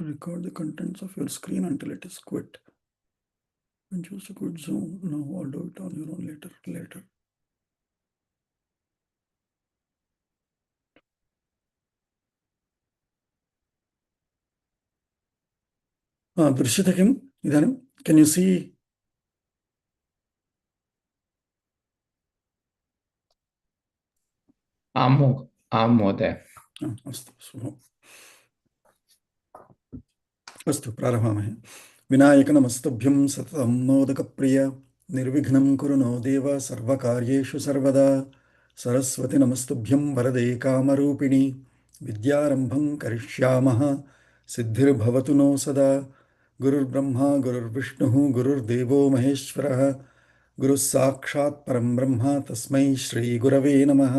to record the contents of your screen until it is quit. When choose to quit Zoom, no, I'll do it on your own later. दृश्यते किम् इदानीं? Can you see? आं महोदय। अस्तु प्रारभामहे। विनायक नमस्तुभ्यं सततं मोदकप्रिय निर्विघ्नं कुरु नो देव सर्वकार्येषु सर्वदा। सरस्वती नमस्तुभ्यं वरदे कामरूपिणि विद्यारम्भं करिष्यामः सिद्धिर्भवतु नो सदा। गुरुर्ब्रह्मा गुरुर्विष्णुः गुरुर्देवो महेश्वरः गुरुः साक्षात् परं ब्रह्म तस्मै श्रीगुरवे नमः।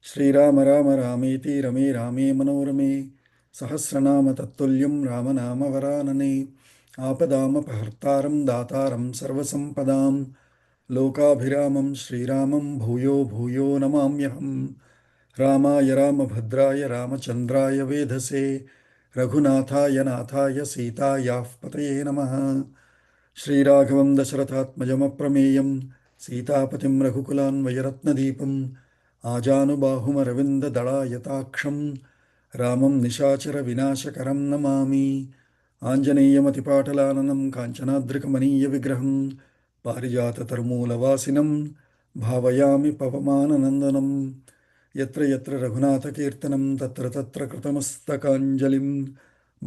श्रीराम राम रामेति रमे रामे मनोरमे सहस्रनाम तत्तुल्यं रामनाम वरानने। आपदामपहर्तारं दातारं सर्वसम्पदां लोकाभिरामं श्रीरामं भूयो भूयो नमाम्यहम्। रामाय रामभद्राय रामचन्द्राय वेधसे रघुनाथाय नाथाय सीतायाः पतये नमः। श्रीराघवं दशरथात्मजमप्रमेयं सीतापतिं रघुकुलान्वयरत्नदीपम् आजानुबाहुमरविन्ददलायताक्षं रामं निशाचरविनाशकरं नमामि। आञ्जनेयमतिपाटलाननं काञ्चनाद्रिकमनीयविग्रहं पारिजाततरुमूलवासिनं भावयामि पवमाननन्दनं। यत्र यत्र रघुनाथकीर्तनं तत्र तत्र कृतमस्तकाञ्जलिं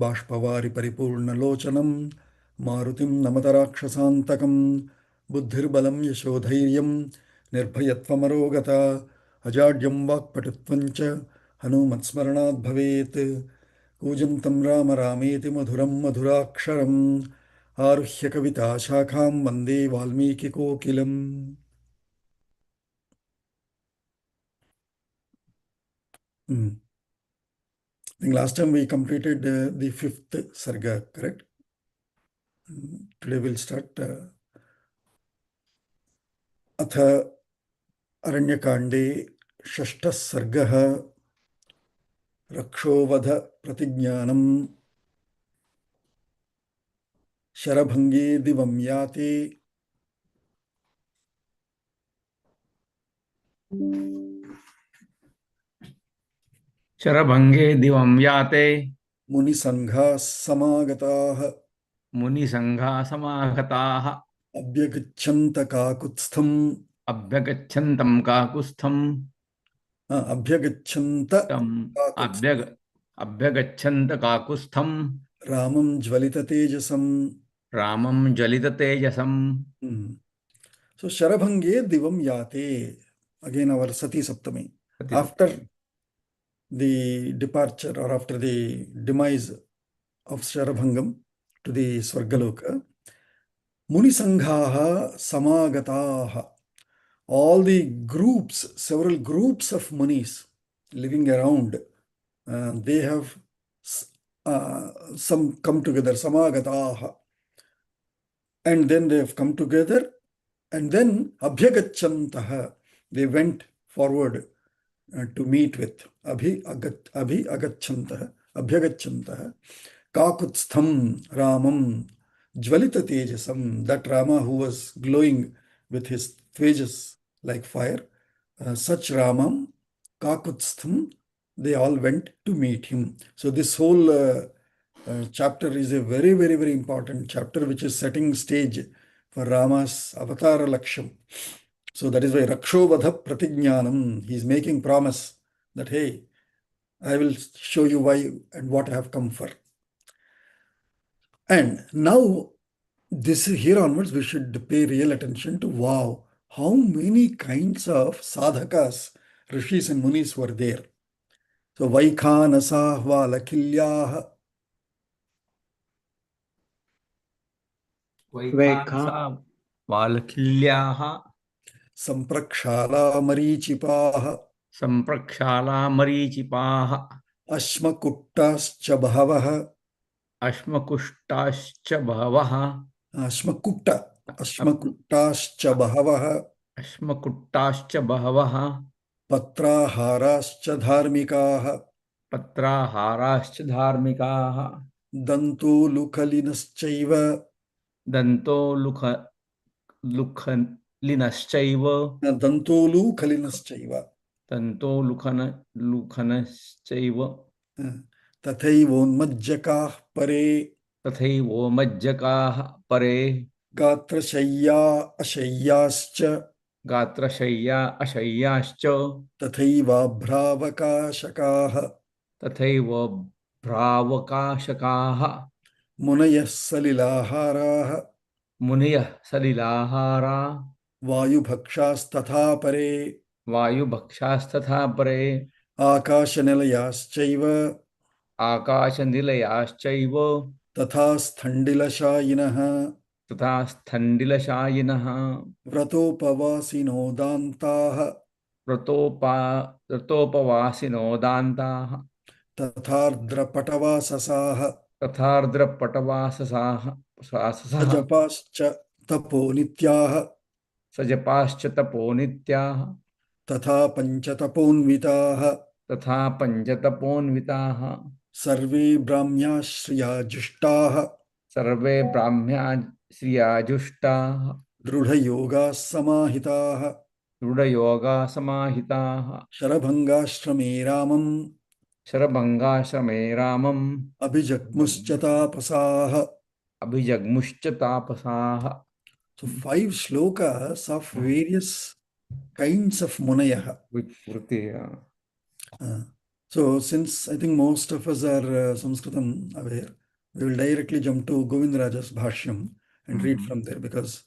बाष्पवारि परिपूर्णलोचनं मारुतिं नमत राक्षसान्तकं। बुद्धिर्बलं यशोधैर्यं निर्भयत्वमरोगता अजाड्यं वाक्पटुत्वं च हनुमत्स्मरणात् भवेत्। कूजन्तं राम रामेति मधुरं मधुराक्षरम् आरुह्य कविताशाखां वन्दे वाल्मीकिकोकिलम्। I think last time we completed the 5th sarga, correct? Today we'll start अथ अरण्यकाण्डे षष्ठः सर्गः रक्षोवध प्रतिज्ञानम्। शरभङ्गे दिवं याते शरभङ्गे दिवं याते मुनिसङ्घाः समागताः मुनिसङ्घाः समागताः अभ्यगच्छन्त काकुत्स्थम् अभ्यगच्छन्तं काकुत्स्थं अभ्यगच्छन्त काकुत्स्थं रामं ज्वलिततेजसम् रामं ज्वलिततेजसं। So Sharabhange Divam Yate, again our Sati Saptami. After the departure or after the demise of Sharabhangam to the Swargaloka, Munisanghaha Samagataha, all the groups, several groups of munis living around, they have some come together, Samagataha, and then they have come together. And then Abhyagachantaha, they went forward to meet with Abhyagachantaha, Kakutstham Ramam, Jvalita Tejasam, that Rama who was glowing with his tejas like fire, such Ramam, Kakutstham, they all went to meet him. So this whole chapter is a very, very, very important chapter which is setting stage for Rama's avatar laksham. So that is why Rakshovadha Pratigyanam, he is making promise that, hey, I will show you why and what I have come for. And now, this here onwards, we should pay real attention to, wow, how many kinds of sadhakas, rishis and munis were there. So, Vaikhanasah Valakilyah, वालकिल्याः Samprakshala Marichipaha, सम्प्रक्षाला मरीचिपाः Ashmakuttascha Bhavaha, अश्मकुष्टाश्च बहवः Ashmakuttascha Bhavaha, अश्मकुट्टाश्च बहवः Patraharascha Dharmikaha, पत्राहाराश्च धार्मिकाः दन्तोलुकलिनश्चैव दन्तो लुखलिनश्चैव दन्तोलूखलिनश्चैव दन्तो लुखनश्चैव तथैवोन्मज्जकाः परे तथैवो मज्जकाः परे गात्रशय्या अशय्याश्च गात्रशय्या अशय्याश्च तथैवाभ्रावकाशकाः तथैव भ्रावकाशकाः मुनयः सलिलाहाराः मुनयः सलिलाहारा वायुभक्षास्तथा परे वायुभक्षास्तथा परे आकाशनिलयाश्चैव आकाशनिलयाश्चैव तथा स्थण्डिलशायिनः तथा स्थण्डिलशायिनः व्रतोपवासिनो दान्ताः व्रतोपा व्रतोपवासिनो दान्ताः तथार्द्रपटवाससाः तथार्द्रपटवाससाः साससः सजपाश्च तपो नित्याः सजपाश्च तपो नित्याः तथा पञ्चतपोन्विताः तथा पञ्चतपोन्विताः सर्वे ब्राह्म्याश्रिया जुष्टाः सर्वे ब्राह्म्या श्रियाजुष्टाः दृढयोगाः समाहिताः दृढयोगा समाहिताः शरभङ्गाश्रमे रामम् शरभङ्गाश्रमे रामम् अभिजग्मुश्च तापसाः. अभिजग्मुश्च तापसाः. So 5 shlokas of various kinds of munayah. Vruti, So since I think most of us are Sanskritam aware, we will directly jump to Govindaraja's Bhashyam and read from there because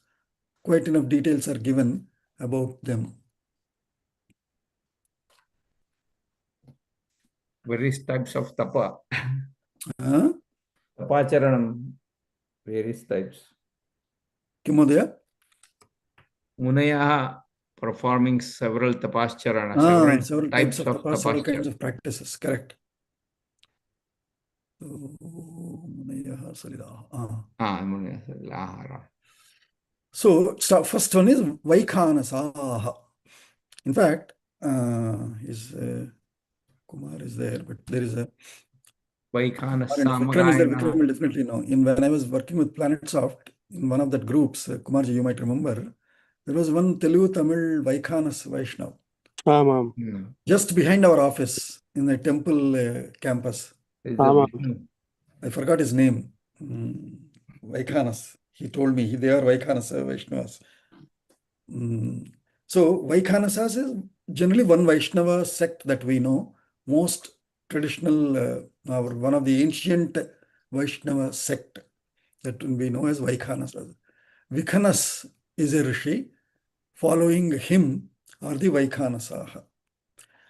quite enough details are given about them. various types of tapa. Huh? Tapacharanam, various types. Kimodaya? Munaya performing several tapascharana, Several types of tapas, several kinds of practices, correct. Munayah Salilah. Munaya Salilah. So first one is Vaikhanasaha. In fact, his Kumar is there, but there is a Vikram is there. Vikram will definitely know. When I was working with PlanetSoft, in one of that groups, Kumarji, you might remember, there was one Telugu Tamil Vaikhanas Vaishnav. Just behind our office in the temple campus. I forgot his name. Vaikhanas. He told me they are Vaikhanas Vaishnavas. So Vaikhanasas is generally one Vaishnava sect that we know. Most traditional, or one of the ancient Vaishnava sect that we know as Vaikhanasas. Vikhanas is a rishi. Following him are the Vaikhanasaha.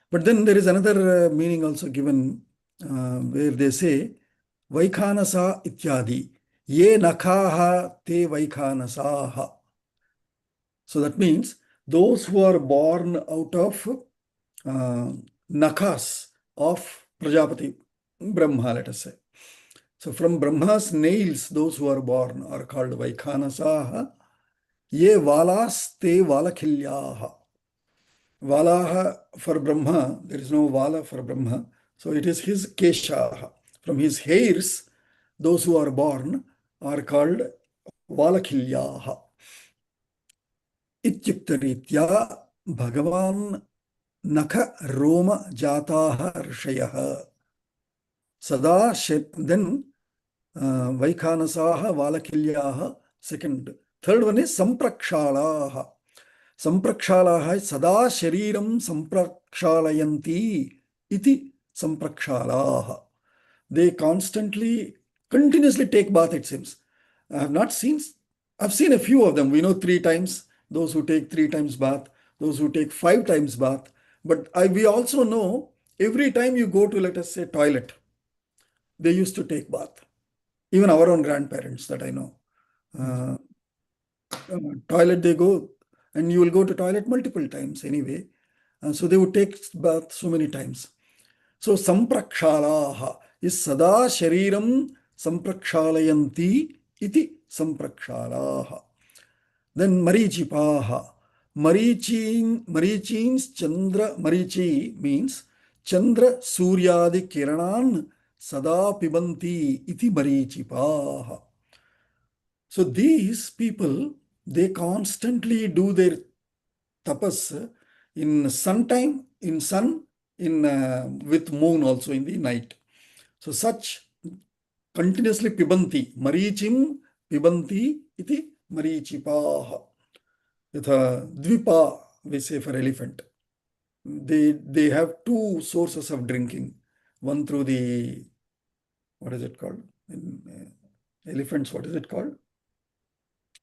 But then there is another meaning also given where they say Vaikhanasa ityadi. Ye nakhaha te Vaikhanasaha. So that means those who are born out of nakhas of Prajapati, Brahma, let us say. So from Brahma's nails, those who are born are called Vaikhanasaha. Ye valas te valakhilyaha. Valaha for Brahma, there is no vala for Brahma. So it is his keshaha. From his hairs, those who are born are called valakhilyaha. Ityuktaritya Bhagavan Nakha Roma Jataha Rishayaha. Sada then Vaikhanasaha Valakhilyaha. Second. Third one is Samprakshalaha. Samprakshalaha is Sada Shariram Samprakshalanti iti Samprakshalaha. They continuously take bath, it seems. I've seen a few of them. We know 3 times, those who take 3 times bath, those who take 5 times bath. But we also know every time you go to, let us say, toilet, they used to take bath. Even our own grandparents that I know. Toilet they go, and you will go to toilet multiple times anyway. So they would take bath so many times. So Samprakshalaha is Sada Shariram Samprakshalayanti iti Samprakshalaha. Then Marichipaha. Marichins Chandra Marichi means Chandra Suryadi Kiranan sada pibanti iti marichipaha. So these people, they constantly do their tapas in sun time, in sun, in with moon also in the night. So such continuously pibanti, marichim pibanti iti marichipaha. Yatha dvipa, we say for elephant. They have two sources of drinking. One through the, what is it called? In elephants, what is it called?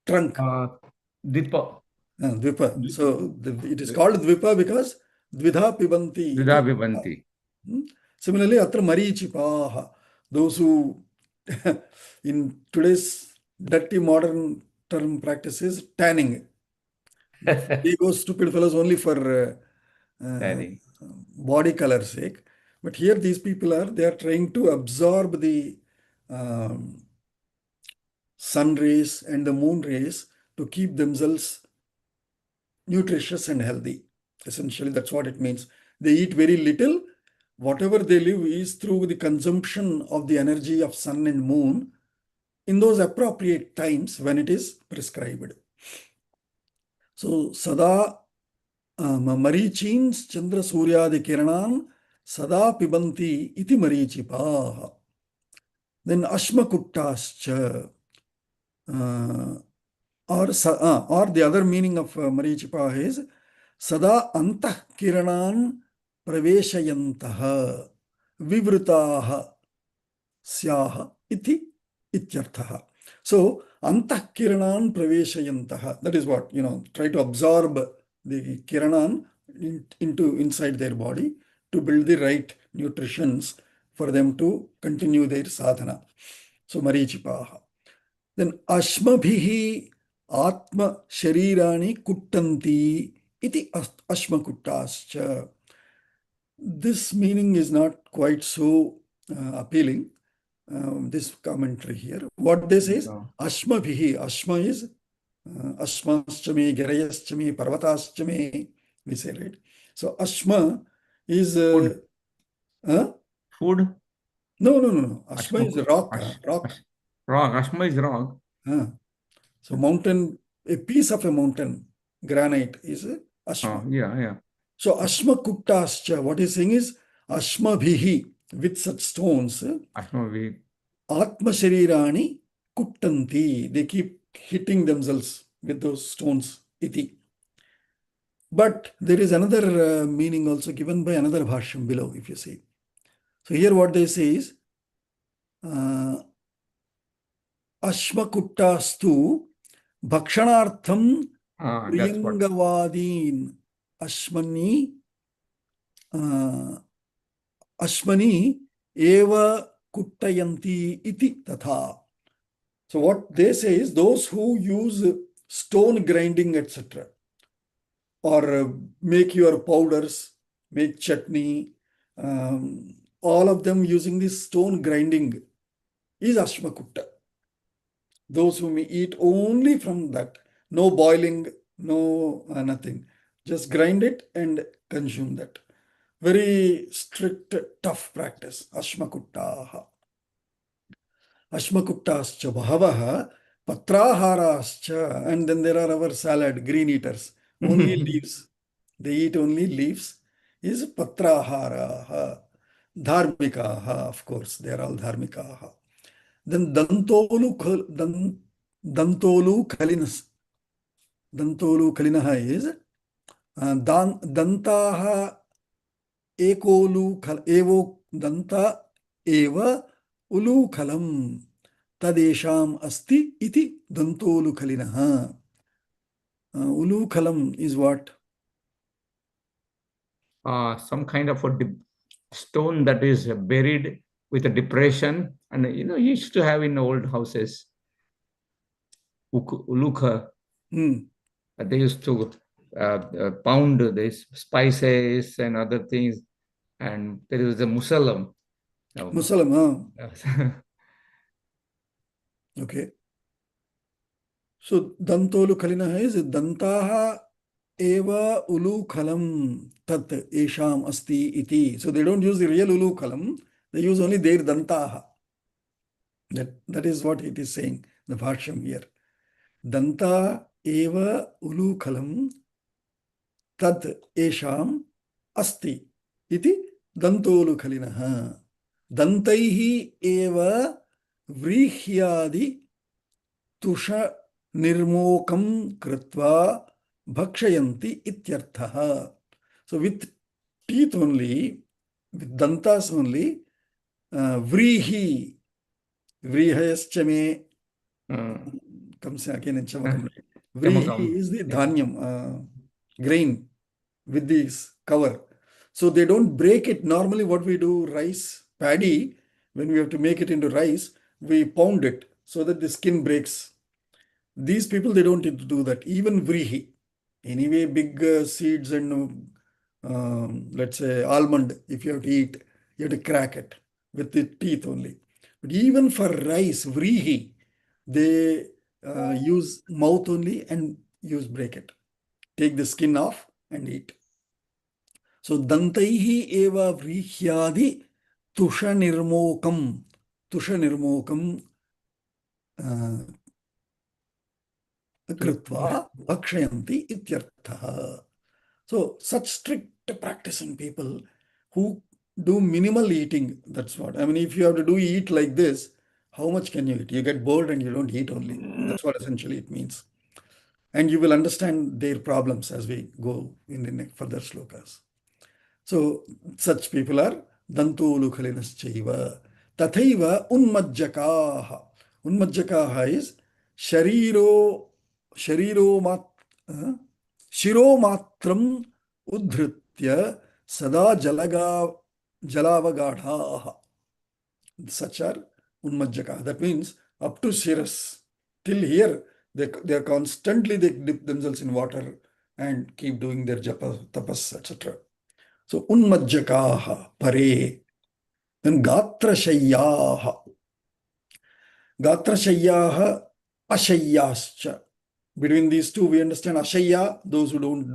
Trunk. Dipa. Dvipa. So it is called Dvipa because Dvidha Pibanti iti. Vidabibanti. Similarly, atra Marichipaha. Those who, in today's dirty modern term practices, tanning. They go stupid fellows only for Tanning. body color sake. But here these people are, they are trying to absorb the um, sun rays and the moon rays to keep themselves nutritious and healthy. Essentially, that's what it means. They eat very little. Whatever they live is through the consumption of the energy of sun and moon in those appropriate times when it is prescribed. So, sada marichin chandra suryadi kiranan sada pibanti iti marichipaha. Then ashmakuttascha. Or the other meaning of marichipa is sada antah kiranan praveshayantaha vivrutaha syaha iti ityarthaha. So antah kiranan praveshayantaha, that is what, try to absorb the kiranan into inside their body to build the right nutritions for them to continue their sadhana. So marichipaha. Then ashmabhihi atma sharirani kuttanti iti ashmakuttascha. This meaning is not quite so appealing, this commentary here. What they say is ashmabhihi. Ashma is ashmaschame, girayaschame, parvataschame, we say, right? So ashma is Food. Food. No. Ashma is rock. Rock. Rock. Ashma is rock. So mountain, a piece of a mountain, granite is ashma. Yeah. So ashma kuttascha, what he's saying is ashma bhihi, with such stones, Ashma atma sharirani kuttanti, they keep hitting themselves with those stones, iti. But there is another meaning also given by another bhashyam below, if you see. So here what they say is ashmakuttastu bhakshanartham priyangavadin ashmani ashmani eva kuttayanti iti tatha. So what they say is those who use stone grinding, etc., or make your powders, make chutney, all of them using this stone grinding is ashmakutta. Those who may eat only from that, no boiling, no nothing, just grind it and consume that. Very strict, tough practice. Ashmakuttaha. Ashmakuttascha bhavaha patraharascha. And then there are our salad, green eaters. Only leaves. They eat only leaves. Is patraharaha. Dharmikaha, of course. They are all dharmikaha. Then dantolu kalinas. Dantolu kalinaha is dantaha ekolu evo danta eva ulu khalam tadesham asti iti dantolu kalinaha. Ulu khalam is what? Some kind of a stone that is buried with a depression, and you used to have in old houses ulukha. They used to pound these spices and other things, and there is a musalam. Okay. So dantolu kalinaha is dantaha eva ulu khalam tat esham asti iti. So they don't use the real ulu khalam. They use only their dantaha. That is what it is saying, the bhashyam here. Danta eva ulukhalam tad esham asti iti dantolukhalinaha. Dantaihi eva vrihyadi tusha nirmokam kritva bhakshayanti ityarthaha. So with teeth only, with dantas only, vrihi, vrihayascha me comes again in Chamakam. Chamakam. Vrihi is the dhanyam, grain with this cover. So they don't break it. Normally, what we do, rice, paddy, when we have to make it into rice, we pound it so that the skin breaks. These people, they don't need to do that. Even vrihi. Anyway, big seeds and let's say almond, if you have to eat, you have to crack it with the teeth only. But even for rice, vrihi, they use mouth only and use break it. Take the skin off and eat. So dantaihi eva vrihyadi tusha nirmokam kritva bhakshayanti ityarthaha. So such strict practicing people who do minimal eating, that's what. I mean, if you have to do eat like this, how much can you eat? You get bored and you don't eat only. That's what essentially it means. And you will understand their problems as we go in the further slokas. So such people are dantolukhalinaschaiva. Tathaiva unmajjakaha. Unmajjakaha is shariro mat, shiro matram udhritya sada jalavagadhaha. Such are unmajjakaha. That means up to shiras. Till here, they are constantly, they dip themselves in water and keep doing their japa, tapas, etc. So unmajjakaha pare. Then gatrashayyaha. Gatrashayyaha ashayyascha. Between these two, we understand ashayya, those who don't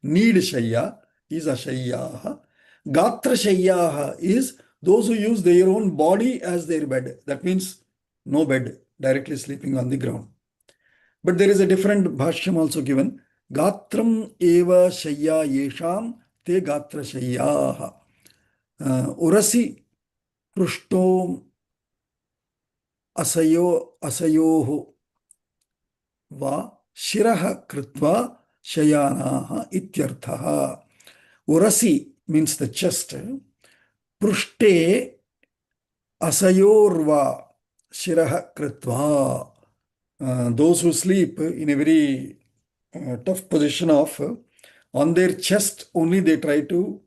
need shayya, is ashayyaha. Gatrashayyaha is those who use their own body as their bed. That means no bed, directly sleeping on the ground. But there is a different bhashyam also given. Gatram eva shayya yesham te gatra shayyaha. Urasi prushto asayoho va shiraha kritva shayanaha ityarthaha. Urasi means the chest. Prushte asayorva shiraha kritva. Those who sleep in a very tough position of on their chest only, they try to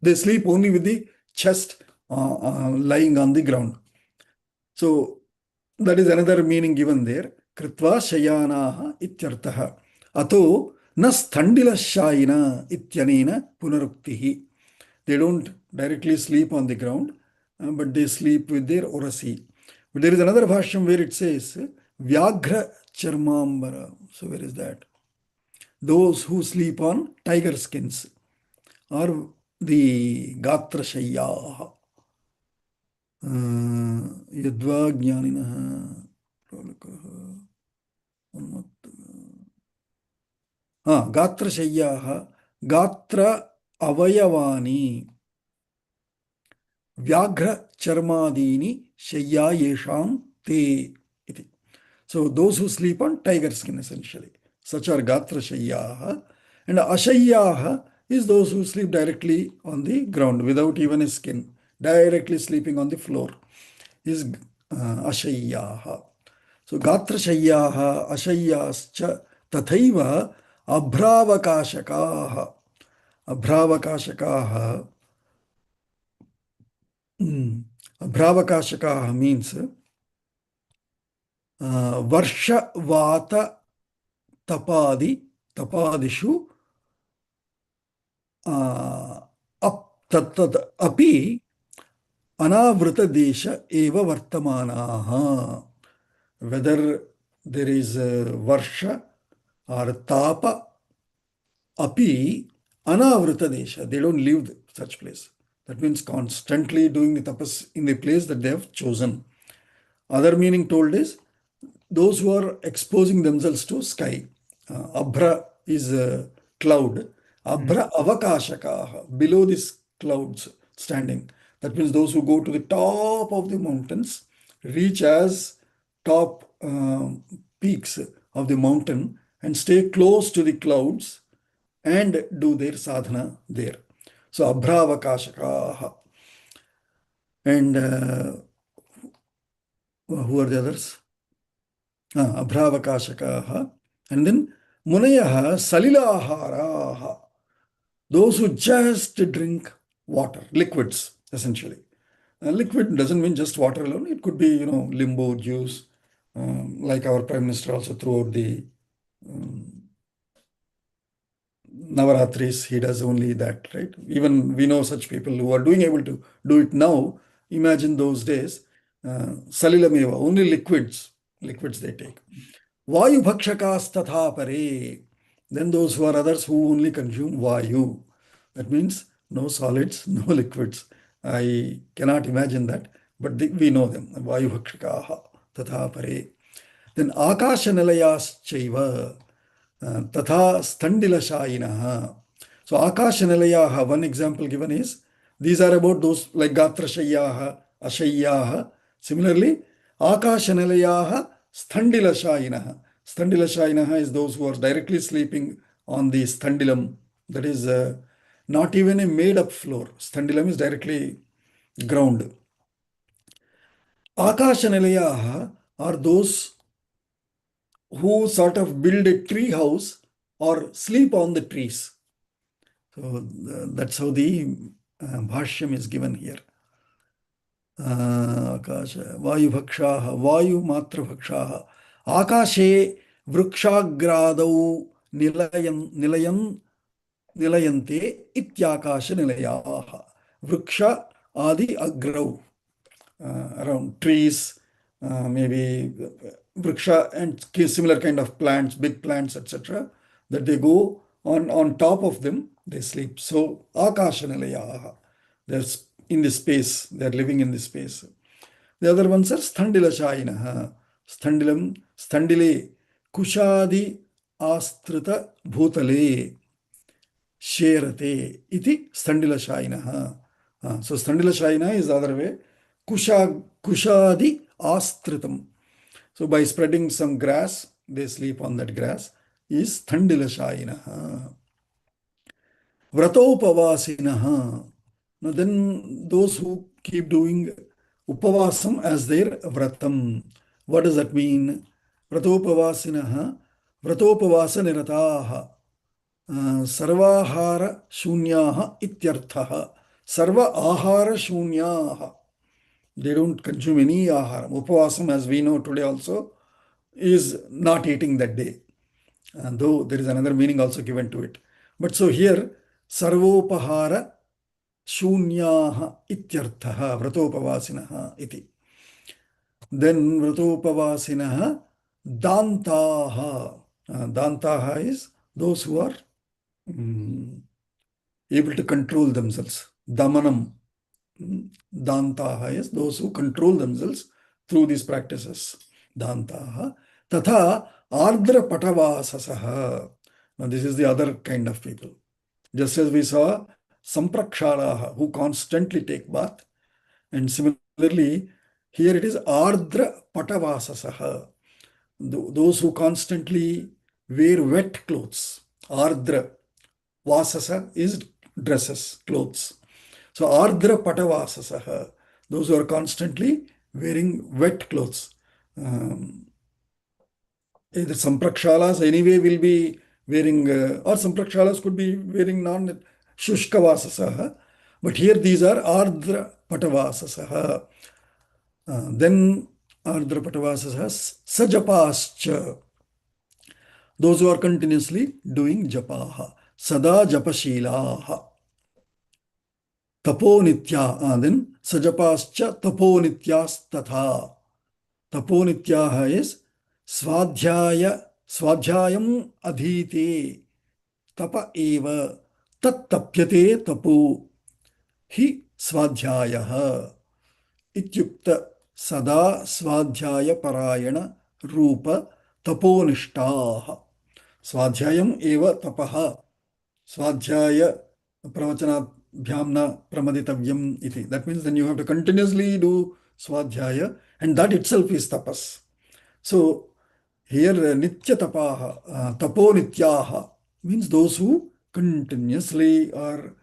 they sleep only with the chest lying on the ground. So that is another meaning given there. Kritva shayanaha ityartaha. Ato nasthandila shayina ityanena punaruktihi. They don't directly sleep on the ground, but they sleep with their orasi. But there is another bhashyam where it says Vyaghra charmambara. So where is that? Those who sleep on tiger skins or the gatra shayyaha. Yadva jnaninaha. Gatra shayyaha. Gatra avayavani. Vyaghra charmadini shayya yesham te. So those who sleep on tiger skin essentially. Such are gatra shayyaha. And ashayyaha is those who sleep directly on the ground without even a skin, directly sleeping on the floor, is ashayyaha. So gatra shayyaha, ashayyascha, tathaiva abhravakashakaha. Abhravakashakaha. Abhravakashakaha means varsha vata tapadishu api anavrita desha eva vartamanaha. Whether there is varsha or tapa, api Anavrita desha, they don't leave such place. That means constantly doing the tapas in the place that they have chosen. Other meaning told is those who are exposing themselves to sky. Abhra is a cloud. Mm. Abhra avakashakaha, below these clouds standing. That means those who go to the top of the mountains reach as top peaks of the mountain and stay close to the clouds and do their sadhana there. So abhra avakashakaha. And who are the others? Abhravakashakaha. And then Munayaha Salilaharaha. Those who just drink water, liquids, essentially. Liquid doesn't mean just water alone. It could be, limbo juice, like our Prime Minister also throughout the Navaratris, he does only that, right? Even we know such people who are doing able to do it now. Imagine those days. Salilameva, only liquids they take. Vayu bhakshakas tatha pare. Then those who are others who only consume vayu. That means no solids, no liquids. I cannot imagine that, but we know them. Vayu bhakshakaha tatha pare. Then akasha nilayas chaiva. Tatha standilashayinaha. So akasha nilayaha, one example given is, these are about those like gatrashayaha, ashayyaha. Similarly, akasha nilayaha standilashayinaha. Standilashayinaha is those who are directly sleeping on the standilam. That is not even a made up floor. Standilam is directly ground. Akasha nilayaha are those who sort of build a tree house or sleep on the trees. So that's how the bhashyam is given here. Akasha, Vayu bhakshaha, Vayu matra bhakshaha. Akashe vrukshagradau nilayante ityakasha nilayaha. Vruksha adi agrau. Around trees, maybe vriksha and similar kind of plants, big plants, etc., that they go on top of them, they sleep. So akasha nilayaha, they're in the space, they're living in the space. The other ones are standilashayinaha, standile, kushadi astrita bhutale. Sherate iti standilashayinaha. So standilashayina is the other way. Kushadi astritam. So by spreading some grass, they sleep on that grass, is standilashayinaha. Vratopavasinaha. Now then those who keep doing upavasam as their vratam. What does that mean? Vratopavasinaha. Vratopavasa nirataha. सर्वाहार शून्याः इत्यर्थः सर्व आहार शून्याः. They don't consume any ahara. Upavasam, as we know today also, is not eating that day, though there is another meaning also given to it. But so here sarvopahara shunyaha ityarthaha vratopavasinaha iti. Then vratopavasinaha dantaha. Dantaha is those who are able to control themselves. Damanam. Dantaha is those who control themselves through these practices. Dantaha. Tatha ardra patavasasaha. Now this is the other kind of people. Just as we saw samprakshalaha, who constantly take bath. And similarly, here it is ardra patavasasaha. Those who constantly wear wet clothes. Ardra. Vasasa is dresses, clothes. So ardra patavasasaha, those who are constantly wearing wet clothes. Either samprakshalas anyway will be wearing, or samprakshalas could be wearing non-shushka vasasaha. But here these are ardra patavasasaha. Then ardra patavasasaha sajapascha. Those who are continuously doing japaha. Sada japashilaha. Taponitya, then sajapascha taponityastatha. Taponityaha is swadhyayam adhite tapa eva तत्तप्यते तपो हि स्वाध्यायः इत्युक्त सदा स्वाध्याय परायण रूप तपोनिष्ठाः स्वाध्यायम् एव तपः स्वाध्याय प्रवचनाभ्यां न प्रमदितव्यम् इति that means then you have to continuously do swadhyaya and that itself is tapas. So here nitya tapaha, tapo nityaha means those who continuously are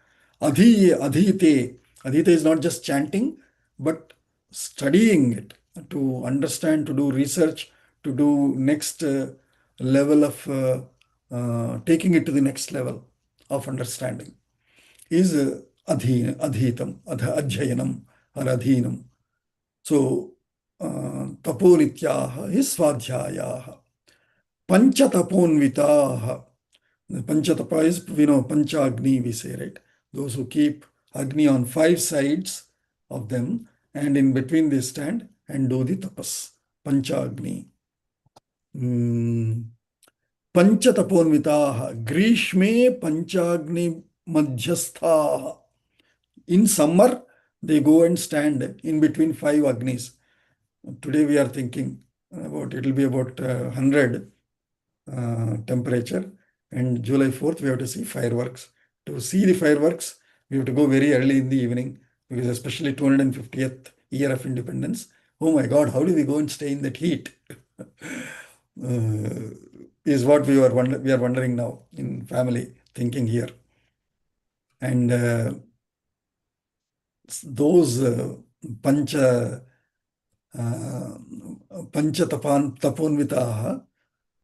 adhite. Adhite is not just chanting but studying it to understand, to do research, to do next level of taking it to the next level of understanding is adhitam, adhyayanam or adhinam. So, taponityaha is svadhyayaha. Panchataponvitaha. Panchatapa is, we know, panchagni, we say, right? Those who keep agni on five sides of them and in between they stand and do the tapas. Panchagni. Panchataponvitaha. Grishme panchagni madhyasthaha. In summer, they go and stand in between five agnis. Today we are thinking about it will be about 100 temperature, and July 4th we have to see fireworks. To see the fireworks, we have to go very early in the evening because especially 250th year of independence. Oh my God, how do we go and stay in that heat? Is what we are wondering now in family thinking here. And those pancha taponvitaha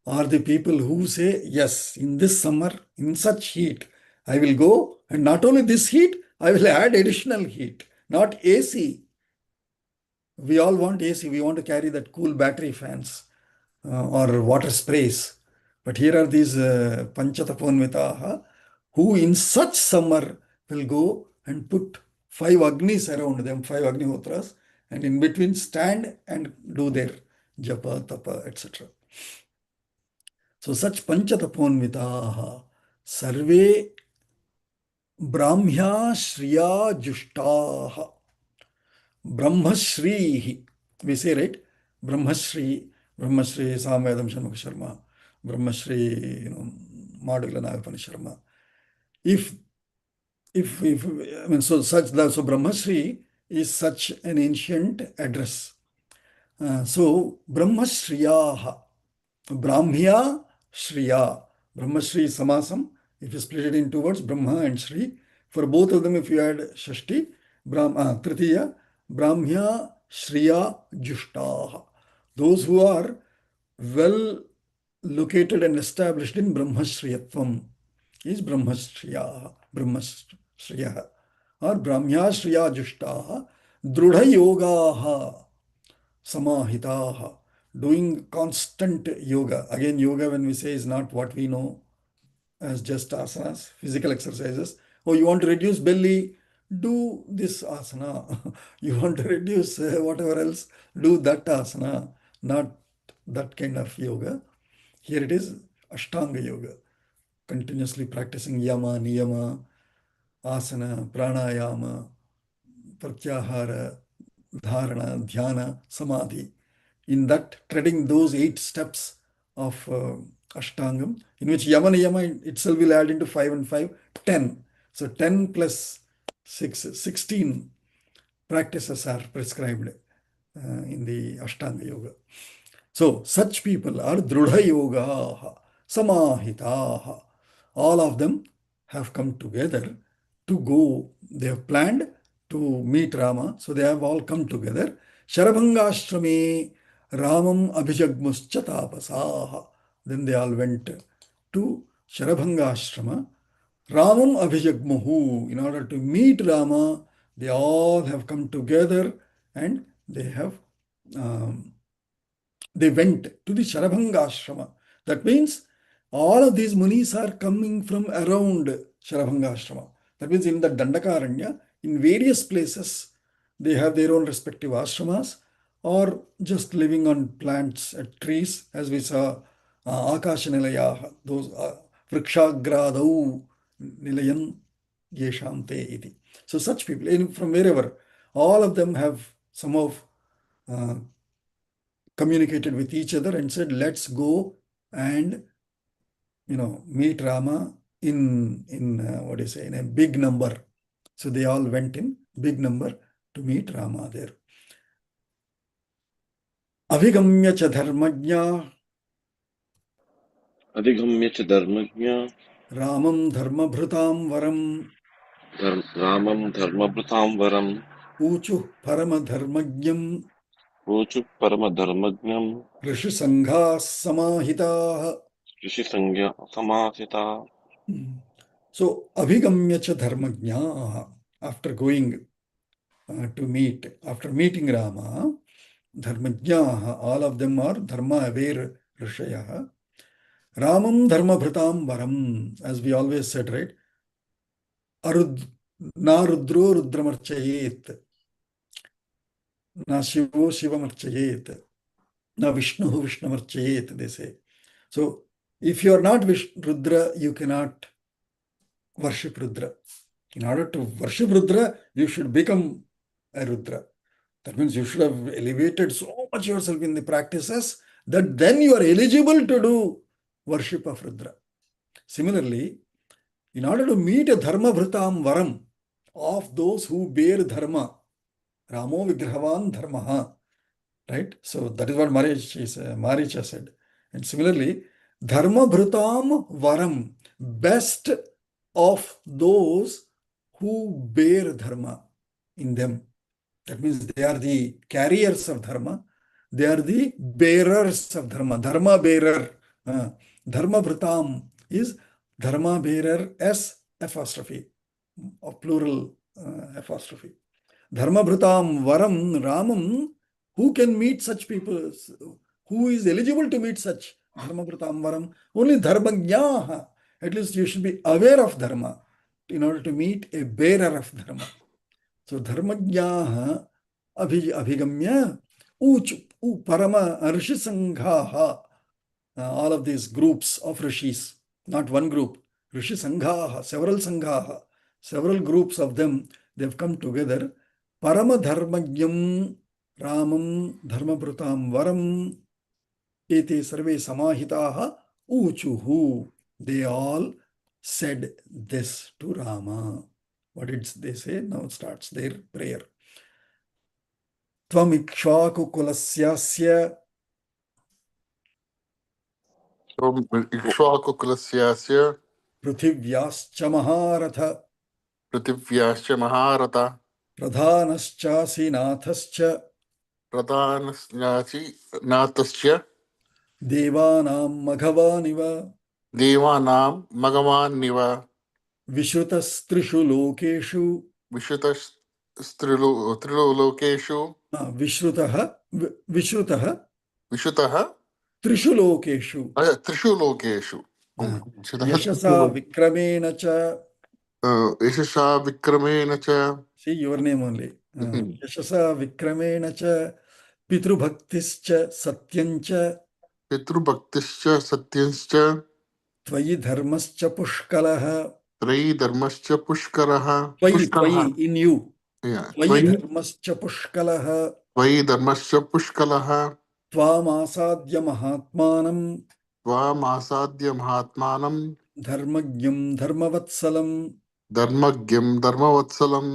are the people who say, yes, in this summer, in such heat, I will go, and not only this heat, I will add additional heat, not AC. We all want AC, we want to carry that cool battery fans or water sprays. But here are these panchataponvitaha who in such summer will go and put five agnis around them, five agnihotras, and in between stand and do their japa, tapa, etc. So such panchataponvitaha sarve brahmya shriya jushtaha. Brahmashrihi. We say, right? Brahmashri, Brahmashri Samvedam Shanmukha Sharma, Brahmashri, Madhula Nagapani Sharma. If I mean, so Brahmashri is such an ancient address. So Brahmashriyaha, Brahmya Shriya. Brahmashri is Samasam. If you split it in two words, Brahma and Shri. For both of them, if you add Shashti, Tritiya, Brahmya Shriya Jushtaha. Those who are well located and established in Brahmashriyatvam is Brahmashriya or Brahmya Shriya Jushtaha, Drudha Yogaha Samahitaha, doing constant yoga. Again, yoga, when we say, is not what we know as just asanas, physical exercises. Oh, you want to reduce belly? Do this asana. You want to reduce whatever else? Do that asana. Not that kind of yoga. Here it is Ashtanga yoga. Continuously practicing yama, niyama, asana, pranayama, pratyahara, dharana, dhyana, samadhi. In that, treading those 8 steps of Ashtangam, in which Yama Niyama itself will add into 5 and 5, 10. So 10 plus 6, 16 practices are prescribed in the Ashtanga Yoga. So such people are Drudha Yoga, Samahitaha. All of them have come together to go. They have planned to meet Rama. So they have all come together. Sharabhangashrame Ramam Abhijagmuscha tapasaha. Then they all went to Sharabhangashrama. Ramam Abhijagmuhu. In order to meet Rama, they all have come together and they have they went to the Sharabhanga Ashrama. That means all of these munis are coming from around Sharabhanga Ashrama. That means in the Dandakaranya, in various places, they have their own respective ashramas or just living on plants, trees, as we saw Akasha Nilayah, those Vrikshagradau Nilayan, yesham te iti. So such people, from wherever, all of them have somehow uh, communicated with each other and said, let's go and meet Rama in what do you say, in a big number. So they all went in big number to meet Rama there. Avigamya cha dharmajna अधिगम्य च धर्मज्ञ Ramam dharmabhrutam varam रामं धर्मभृतां वरं ऊचुः paramadharmajnam ऊचुः परमधर्मज्ञं ऋषिसङ्घाः समाहिताः. ऋषिसंज्ञा समासिता. So abhigamya cha dharmajnaah, after going to meet, after meeting Rama, dharmajnaah, all of them are dharma aware rishayah. Ramam dharmabhritam varam, as we always said, right? Na rudro rudramarchayet, na shivo shivamarchayet, na vishnu vishnamarchayet, they say. So if you are not Rudra, you cannot worship Rudra. In order to worship Rudra, you should become a Rudra. That means you should have elevated so much yourself in the practices that then you are eligible to do worship of Rudra. Similarly, in order to meet a dharma bhritam varam of those who bear dharma, Ramo vigrahavan dharmaha, right? So that is what Maricha said. And similarly, dharma bhritam varam, best of those who bear dharma in them. That means they are the carriers of dharma. They are the bearers of dharma. Dharma bearer. Dharma bhritam is dharma bearer S apostrophe, of plural apostrophe. Dharma bhritam varam ramam. Who can meet such people? Who is eligible to meet such dharma bhritam varam? Only dharmajnaha. At least you should be aware of dharma in order to meet a bearer of dharma. So dharmajnaha abhigamya parama rishisanghaha. All of these groups of rishis, not one group, rishisanghaha, several sanghaha, several groups of them, they've come together. Parama dharmajnam ramam dharmabhrutam varam ete sarve samahitaha uchuhu. They all said this to Rama. What did they say? Now starts their prayer. Tvam ikshvaku kulasyasya इक्ष्वाकुकुलस्यास्य पृथिव्याश्च महारथ पृथिव्याश्च महारथ प्रधानश्चासि नाथश्च प्रधानस्यासि नाथश्च देवानां मघवानिव देवानां मघवान्निव विश्रुतस्त्रिषु लोकेषु त्रिलोकेषु विश्रुतः विश्रुतः विश्रुतः त्रिषु लोकेषु त्रिषु लोकेषु यशसा विक्रमेण च. यशसा विक्रमेण च. See your name only. यशसा विक्रमेण च पितृभक्तिश्च सत्यञ्च पितृभक्तिश्च सत्यञ्च त्वयि धर्मश्च पुष्कलः. त्रयी धर्मश्च पुष्करः त्वयि in you. त्वयि त्वयि धर्मश्च पुष्कलः. त्वयि धर्मश्च पुष्कलः त्वामासाद्य महात्मानं त्वामासाद्य महात्मानं धर्मज्ञं धर्मवत्सलं धर्मज्ञं धर्मवत्सलं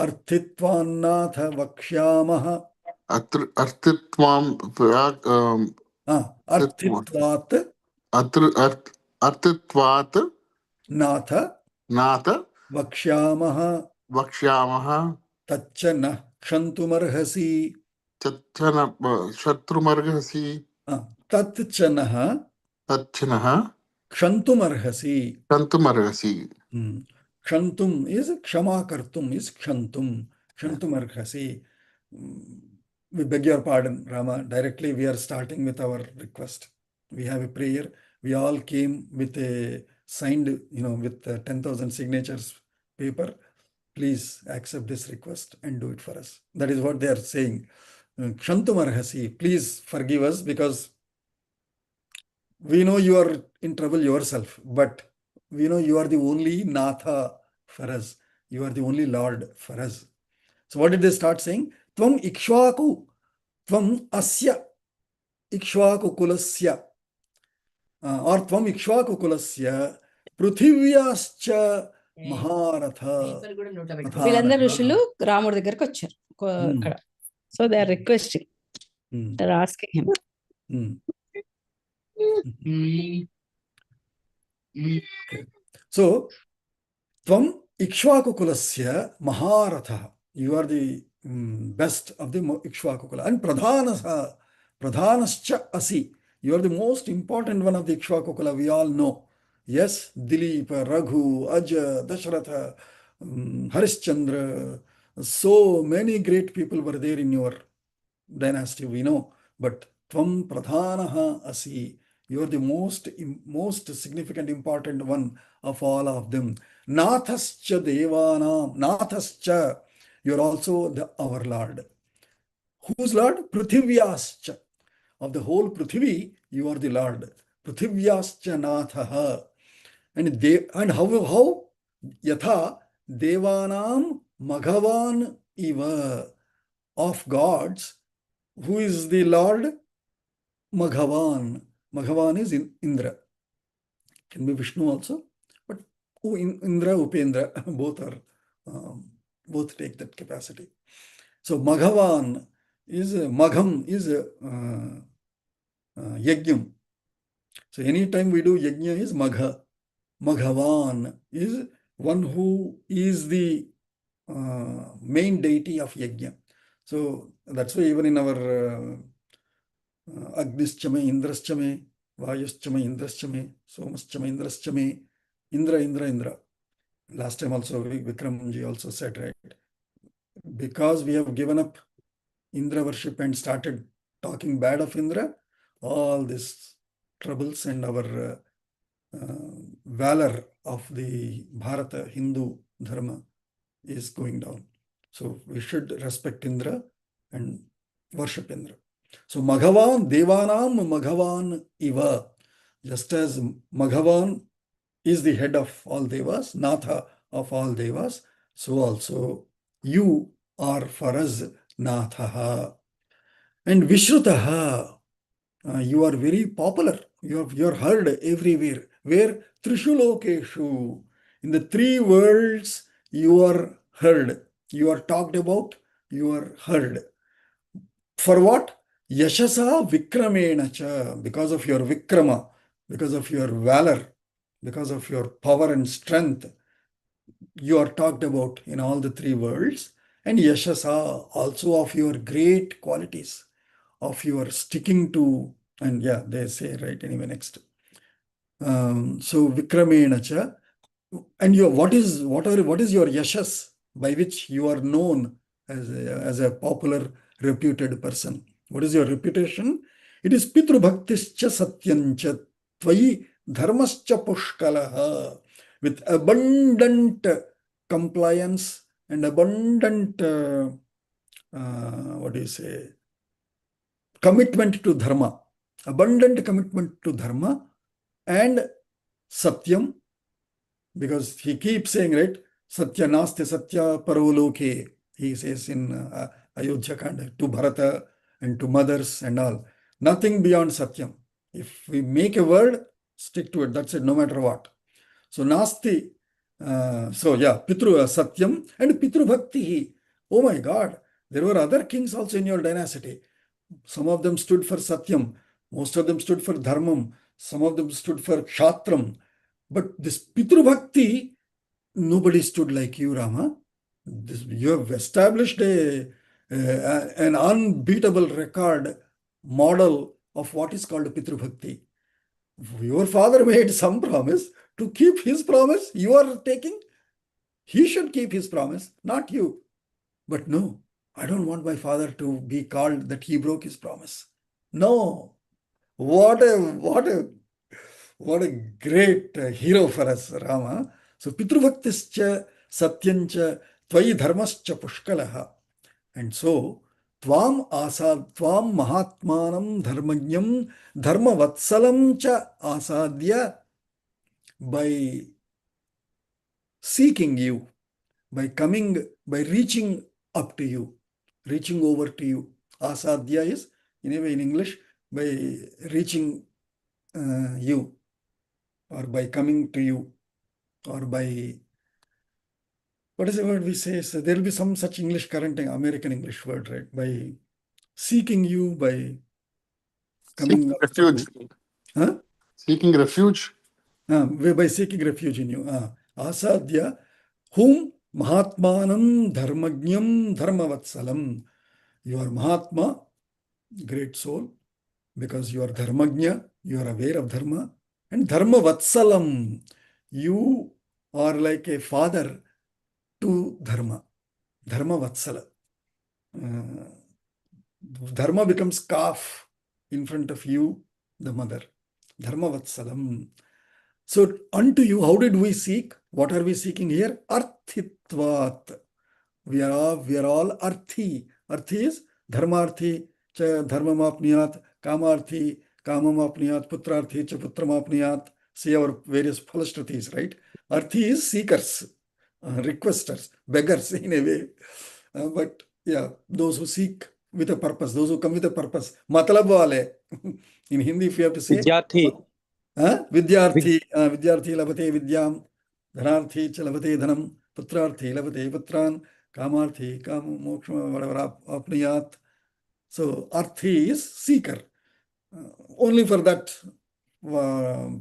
अर्थित्वान्नाथ वक्ष्यामः. अर्थित्वां अर्थित्वात् अर्थित्वात् नाथ नाथ वक्ष्यामः. वक्ष्यामः तच्च न क्षन्तुमर्हसि. चच्छन शत्रुमर्हसि तच्च नः तच्छनः क्षन्तुमर्हसि. क्षन्तुमर्हसि. Kshantum is Kshama Kartum is Kshantum. Kshantum Arkhasi. We beg your pardon, Rama. Directly we are starting with our request. We have a prayer. We all came with a signed, with 10,000 signatures paper. Please accept this request and do it for us. That is what they are saying. Kshantum Arhasi. Please forgive us because we know you are in trouble yourself, but we know you are the only Natha for us. You are the only Lord for us. So what did they start saying? Tvam ikshvaku, tvam asya ikshvaku kulasya, or tvam ikshvaku kulasya pruthivyascha maharatha. వీళ్ళందరూ ఋషులు రాముడి దగ్గరకు వచ్చారు అక్కడ. So they are requesting, they are asking him. So tvam ikshvaku kulasya maharatha, you are the best of the ikshvaku kula, and pradhanascha asi, you are the most important one of the ikshvaku kula, we all know. Yes, Dilip, Raghu, Aja, Dashratha, Harishchandra, so many great people were there in your dynasty, we know. But tvam pradhanaha asi, you are the most significant, important one of all of them. Nathascha devanam, Nathascha, you are also our Lord. Whose Lord? Pruthivyascha, of the whole Prithvi, you are the Lord. Pruthivyascha Nathaha. And how yatha devanam maghavan iva, of gods, who is the Lord? Maghavan. Maghavan is Indra. Can be Vishnu also, but Indra, Upendra, both take that capacity. So Maghavan is Magham is Yajnam. So anytime we do Yajna is Magha. Maghavan is one who is the main deity of Yajna. So that's why even in our Agnischame, Indraschame, Vayuschame, Indraschame, Somaschame, Indraschame, Indra. Last time also Vikramji also said, right? Because we have given up Indra worship and started talking bad of Indra, all these troubles and our valor of the Bharata Hindu Dharma is going down. So we should respect Indra and worship Indra. So Maghavan, Devanam Maghavan iva, just as Maghavan is the head of all devas, Natha of all devas, so also you are for us Nathaha. And Vishrutaha, you are very popular. You are heard everywhere. Where? Trishu Lokeshu. In the three worlds, you are heard. You are talked about. You are heard. For what? Yashasa Vikramenacha. Because of your Vikrama, because of your valor, because of your power and strength, you are talked about in all the three worlds. And Yashasa, also of your great qualities, of your sticking to, and yeah, they say, right, anyway, next. So Vikramenacha, and what is your Yashas, by which you are known as a popular, reputed person? What is your reputation? It is Pitru Bhaktischa Satyancha Tvayi Dharmascha Pushkalaha, with abundant compliance and abundant, what do you say, commitment to Dharma, abundant commitment to Dharma and Satyam, because he keeps saying, right, Satya Nasti Satya Paroloke, he says in Ayodhya Kanda to Bharata and to mothers and all. Nothing beyond Satyam. If we make a word, stick to it. That's it, no matter what. So Nasti, so yeah, Pitru Satyam and Pitru Bhakti. Oh my God, there were other kings also in your dynasty. Some of them stood for Satyam, most of them stood for Dharmam, some of them stood for Kshatram. But this Pitru Bhakti, nobody stood like you, Rama. You have established an unbeatable record model of what is called Pitru Bhakti. Your father made some promise. To keep his promise, you are taking. He should keep his promise, not you. But no, I don't want my father to be called that he broke his promise. No. What a great hero for us, Rama. So Pitru Bhaktischa Satyancha Tvayi Dharmascha Pushkalaha. And so Tvam Mahatmanam Dharmanyam Dharmavatsalam cha Asadya, by seeking you, by coming, by reaching up to you, reaching over to you. Asadhya is, in a way, in English, by reaching you, or by coming to you, or by, what is the word we say? So there will be some such English current American English word, right? By seeking you, by coming Seeking up to refuge. you. Huh? Seeking refuge. By seeking refuge in you. Asadhya, whom Mahatmanam Dharmajnam Dharmavatsalam. You are Mahatma, great soul, because you are Dharmajna, you are aware of Dharma, and Dharmavatsalam, you are like a father to Dharma, Dharmavatsala. Dharma becomes calf in front of you, the mother. Dharmavatsalam. So unto you, how did we seek? What are we seeking here? Arthitvat. We are all arthi. Arthi is dharmarthi, cha dharmamapniyat, kamarthi, kamamapniyat, putrarthi, cha putramapniyat. See our various phalashrutis, right? Arthi is seekers, requesters, beggars in a way. But yeah, those who seek with a purpose, those who come with a purpose. Matlab wale. In Hindi, if you have to say, विद्यार्थी विद्यार्थी लभते विद्यां धनार्थी च लभते धनम पुत्रार्थी लभते पुत्रान् कामार्थी काम मोक्ष whatever apniyat. So arthi is seeker. Only for that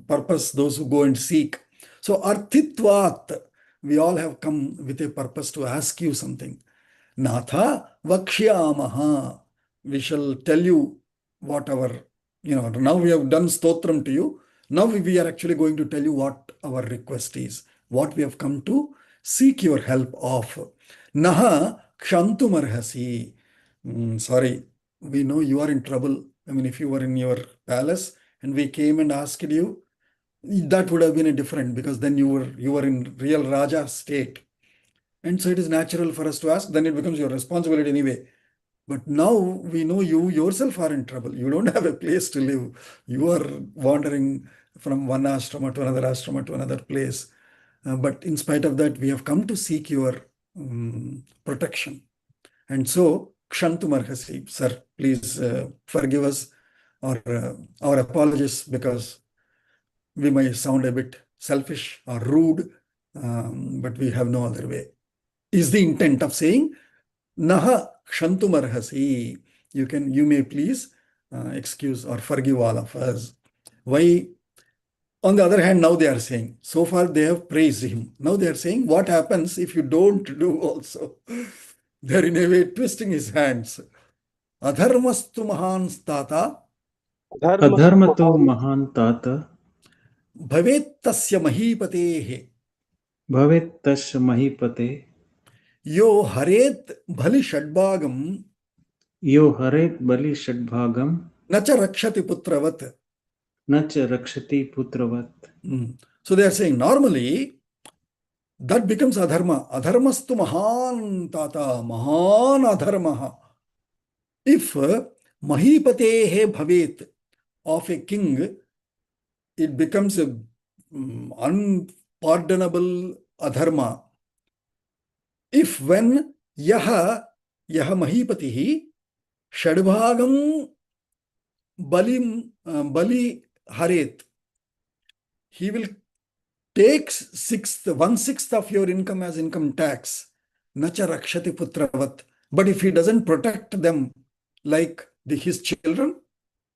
purpose those who go and seek. So arthitvat, we all have come with a purpose to ask you something. Natha vakshyamaha, we shall tell you what our, now we have done stotram to you. Now we are actually going to tell you what our request is, what we have come to seek your help of. Naha kshantumarhasi. Sorry, we know you are in trouble. I mean, if you were in your palace and we came and asked you, that would have been a different, because then you were in real Raja state. And so it is natural for us to ask, then it becomes your responsibility anyway. But now we know you yourself are in trouble. You don't have a place to live. You are wandering from one ashrama to another ashrama to another place. But in spite of that, we have come to seek your protection. And so, kshantumarhasi, sir, please forgive us or our apologies, because we may sound a bit selfish or rude, but we have no other way. Is the intent of saying, Naha kshantumarhasi. You may please excuse or forgive all of us. Why? On the other hand, now they are saying, so far they have praised him. Now they are saying, what happens if you don't do also? They are in a way twisting his hands. Adharmastu mahan tata. Adharmato mahan tata. Bhavet tasya mahipatehe. Bhavet tasya mahipate. Yo haret bhali shadbhagam. Yo haret bali shadbhagam. Nacha rakshati putravat. Nacha rakshati putravat. So they are saying normally that becomes adharma. Adharmastu mahan tata, mahan adharmaha. If mahipatehe bhavet, of a king, it becomes a unpardonable adharma. If when yaha mahipatihi shadbhagam bali haret, he will take 1/6 of your income as income tax. Nacha rakshati putravat. But if he doesn't protect them like his children,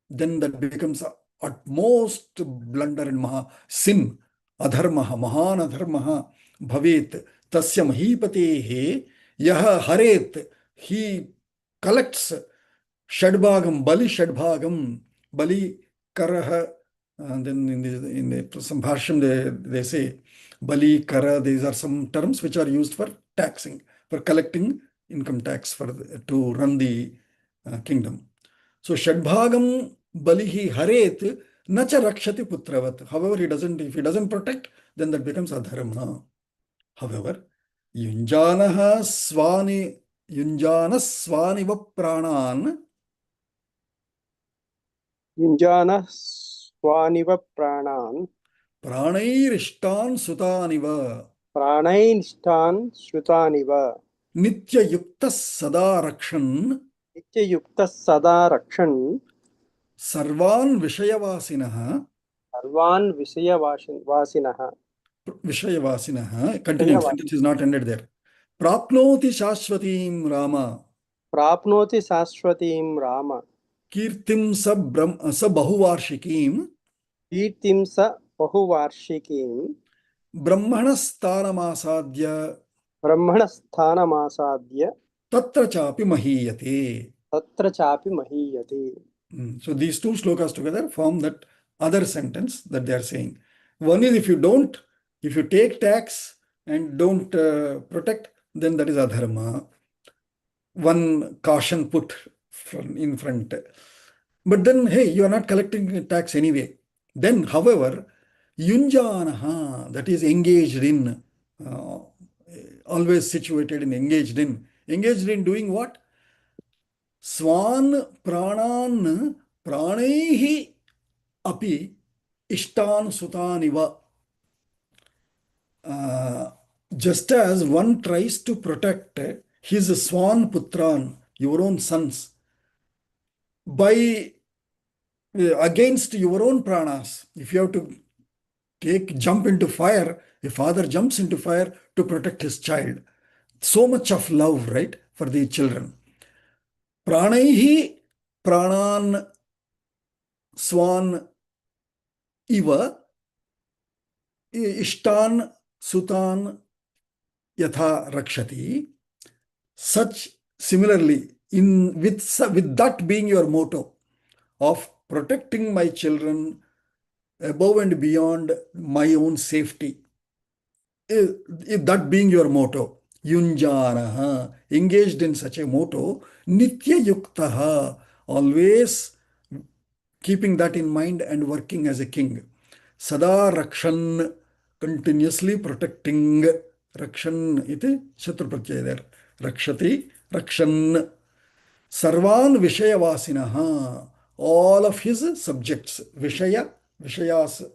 then that becomes utmost blunder and sin. Adharmaha, mahan adharmaha bhavet tasya mahipatehe yaha haret. He collects shadbhagam, bali karaha. And then in the some bharsham they say bali, kara. These are some terms which are used for taxing, for collecting income tax to run the kingdom. So shadbhagam balihi haret nacha rakshati putravat. However, if he doesn't protect, then that becomes adharma. However, yunjana swani va pranan. Yunjana swaniva pranan. Pranairishtan sutaniva. प्राणैनिष्ठान् श्रुतानिव Nityayukta sada rakshan नित्ययुक्तः सदा रक्षन् sarvan vishayavasinaha सर्वान् विषयवासिनः Continuing, sentence is not ended there. Prapnoti shashvatim Rama प्राप्नोति शाश्वतीं Ram kirtim sa bahuvarshikim कीर्तिं स बहुवार्षिकीं brahmanasthanamasadya ब्रह्मणस्थानमासाद्य tatra chapi mahiyate. तत्र चापि महीयते. So these two slokas together form that other sentence that they are saying. One is if you take tax and don't protect, then that is adharma. One caution put in front. But then, hey, you are not collecting tax anyway. Then, however, yunjanaha, that is engaged in, always situated in engaged in doing what? Swan pranan pranaihi api ishtan sutaniva. Just as one tries to protect his swan putran, your own sons, by against your own pranas. If you have to jump into fire, a father jumps into fire to protect his child. So much of love, right, for the children. Pranaihi pranan swan iva ishtan sutan yatha rakshati. Such similarly, with that being your motto of protecting my children above and beyond my own safety, if that being your motto, yunjanaha, engaged in such a motto, nitya yuktaha, always keeping that in mind and working as a king. Sada rakshan, continuously protecting. Rakshan iti shatru pratyaya there. Rakshati, rakshan. Sarvan Vishayavasinaha, all of his subjects. Vishayas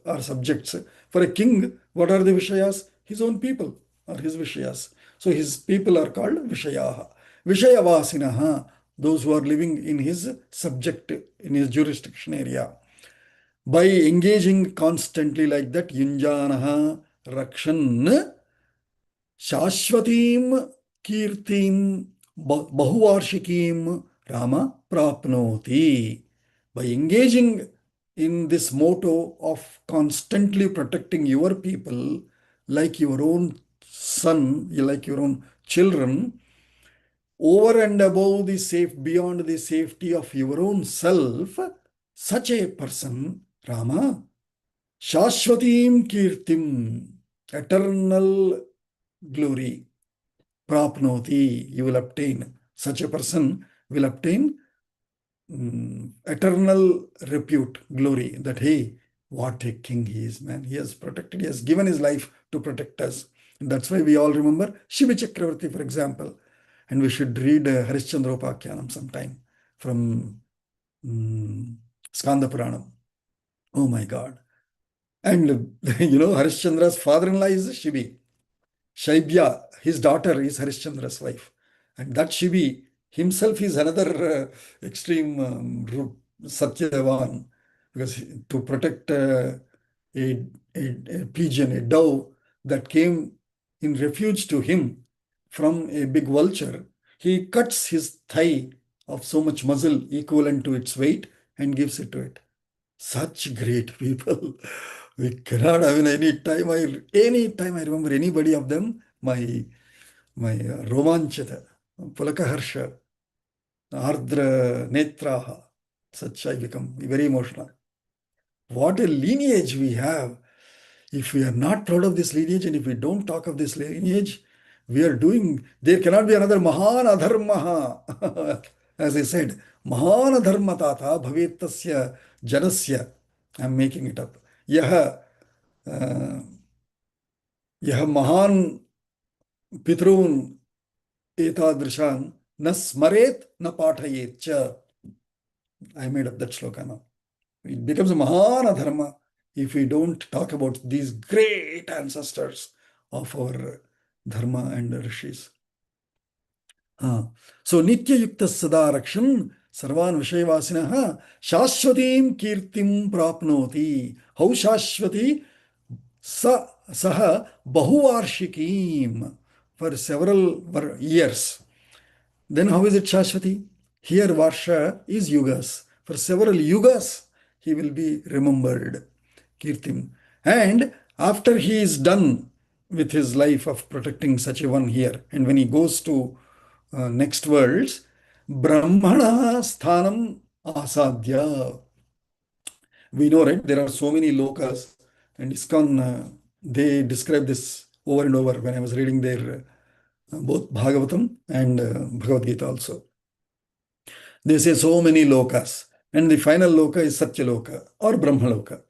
are subjects. For a king, what are the Vishayas? His own people are his Vishayas. So his people are called Vishayaha. Vishayavasinaha, those who are living in his subject, in his jurisdiction area. By engaging constantly like that, Yunjanaha, Rakshan, Shashvatim Kirtim Bahuvarshikim Rama Prapnoti. By engaging in this motto of constantly protecting your people like your own son, like your own children, over and above beyond the safety of your own self, such a person, Rama, Shashvatim Kirtim, eternal glory, prapnoti, you will obtain. Such a person will obtain eternal repute, glory, that hey, what a king he is, man. He has protected, he has given his life to protect us. And that's why we all remember Shiva Chakravarti, for example. And we should read Harishchandropakyanam sometime from Skanda Puranam. Oh my God. And Harishchandra's father-in-law is Shivi. Shaibya, his daughter, is Harishchandra's wife. And that Shivi himself is another extreme Satyavan, because to protect a pigeon, a dove that came in refuge to him from a big vulture, he cuts his thigh of so much muscle equivalent to its weight and gives it to it. Such great people. We cannot have any time I remember anybody of them, my Romanchata, Pulakaharsha, Ardra Netraha, such I become very emotional. What a lineage we have. If we are not proud of this lineage and if we don't talk of this lineage, there cannot be another Mahan Adharmaha. As I said, Mahan Adharmatata Bhavetasya Janasya. I'm making it up. Yaha Mahan Pitrun Etadrishan na smaret na pathayet cha. I made up that shloka now. It becomes a Mahan Adharma if we don't talk about these great ancestors of our dharma and rishis. So nitya yukta sada rakshan sarvan vishayavasinaha shashvatim kirtim prapnoti. How shashvati? Saha bahuvarshikim, for several years. Then how is it shashvati? Here varsha is yugas. For several yugas he will be remembered. Kirtim. And after he is done with his life of protecting such a one here, and when he goes to next worlds, Brahmana sthanam asadhya. We know, right? There are so many lokas, and ISKCON, they describe this over and over when I was reading their both Bhagavatam and Bhagavad Gita also. They say so many lokas, and the final loka is Satyaloka or Brahmaloka.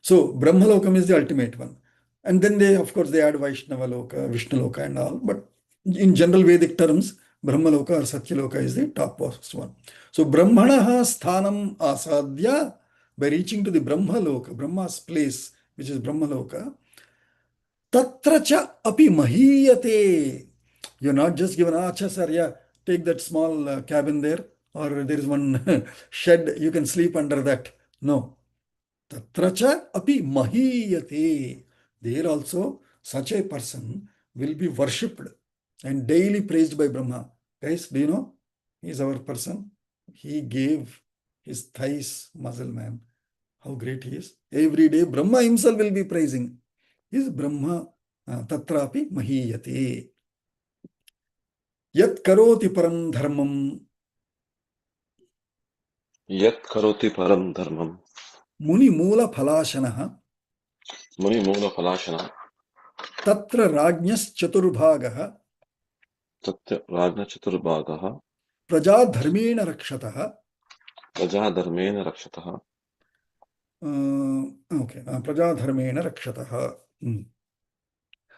So Brahmalokam is the ultimate one. And then they, of course, they add Vaishnava Loka, Vishnu Loka and all. But in general Vedic terms, Brahmaloka or Satyaloka is the topmost one. So Brahmanaha sthanam asadhya, by reaching to the Brahmaloka, Brahma's place, which is Brahmaloka, tatracha api mahiyate. You're not just given, acha sir, yeah, take that small cabin there, or there is one shed, you can sleep under that. No. Tatracha api mahiyate. There also, such a person will be worshipped and daily praised by Brahma. Guys, do you know? He is our person. He gave his thigh muscle, man. How great he is. Every day, Brahma himself will be praising. He is Brahma tatrapi mahiyate. Yat karoti param dharmam. Yat karoti param dharmam. Muni moola phalashanaha. Muni moola phalashana. Tatra rajñas chaturbhagaha. Tatya rajna chaturbhagaha. Praja dharmena rakshataha. Praja dharmena rakshataha. Okay, Praja dharmena rakshataha.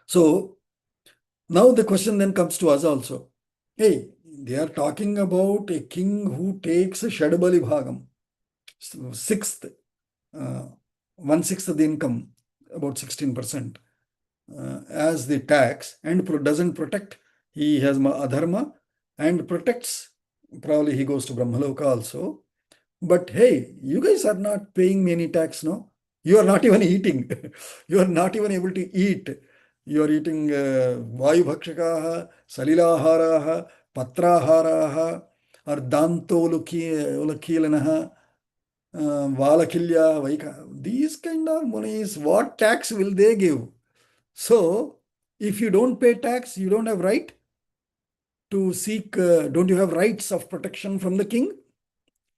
So, now the question then comes to us also. Hey, they are talking about a king who takes Shadbali Bhagam, sixth, 1/6 of the income, about 16%, as the tax, and doesn't protect. He has adharma and protects. Probably he goes to Brahmaloka also. But hey, you guys are not paying me any tax, no? You are not even eating. You are not even able to eat. You are eating Vayu Bhakshakaha, Salilaharaha, Patraharaha, or Danto Ulakilanaha, Valakilya, Vaika. These kind of munis, what tax will they give? So, if you don't pay tax, you don't have right to seek, don't you have rights of protection from the king?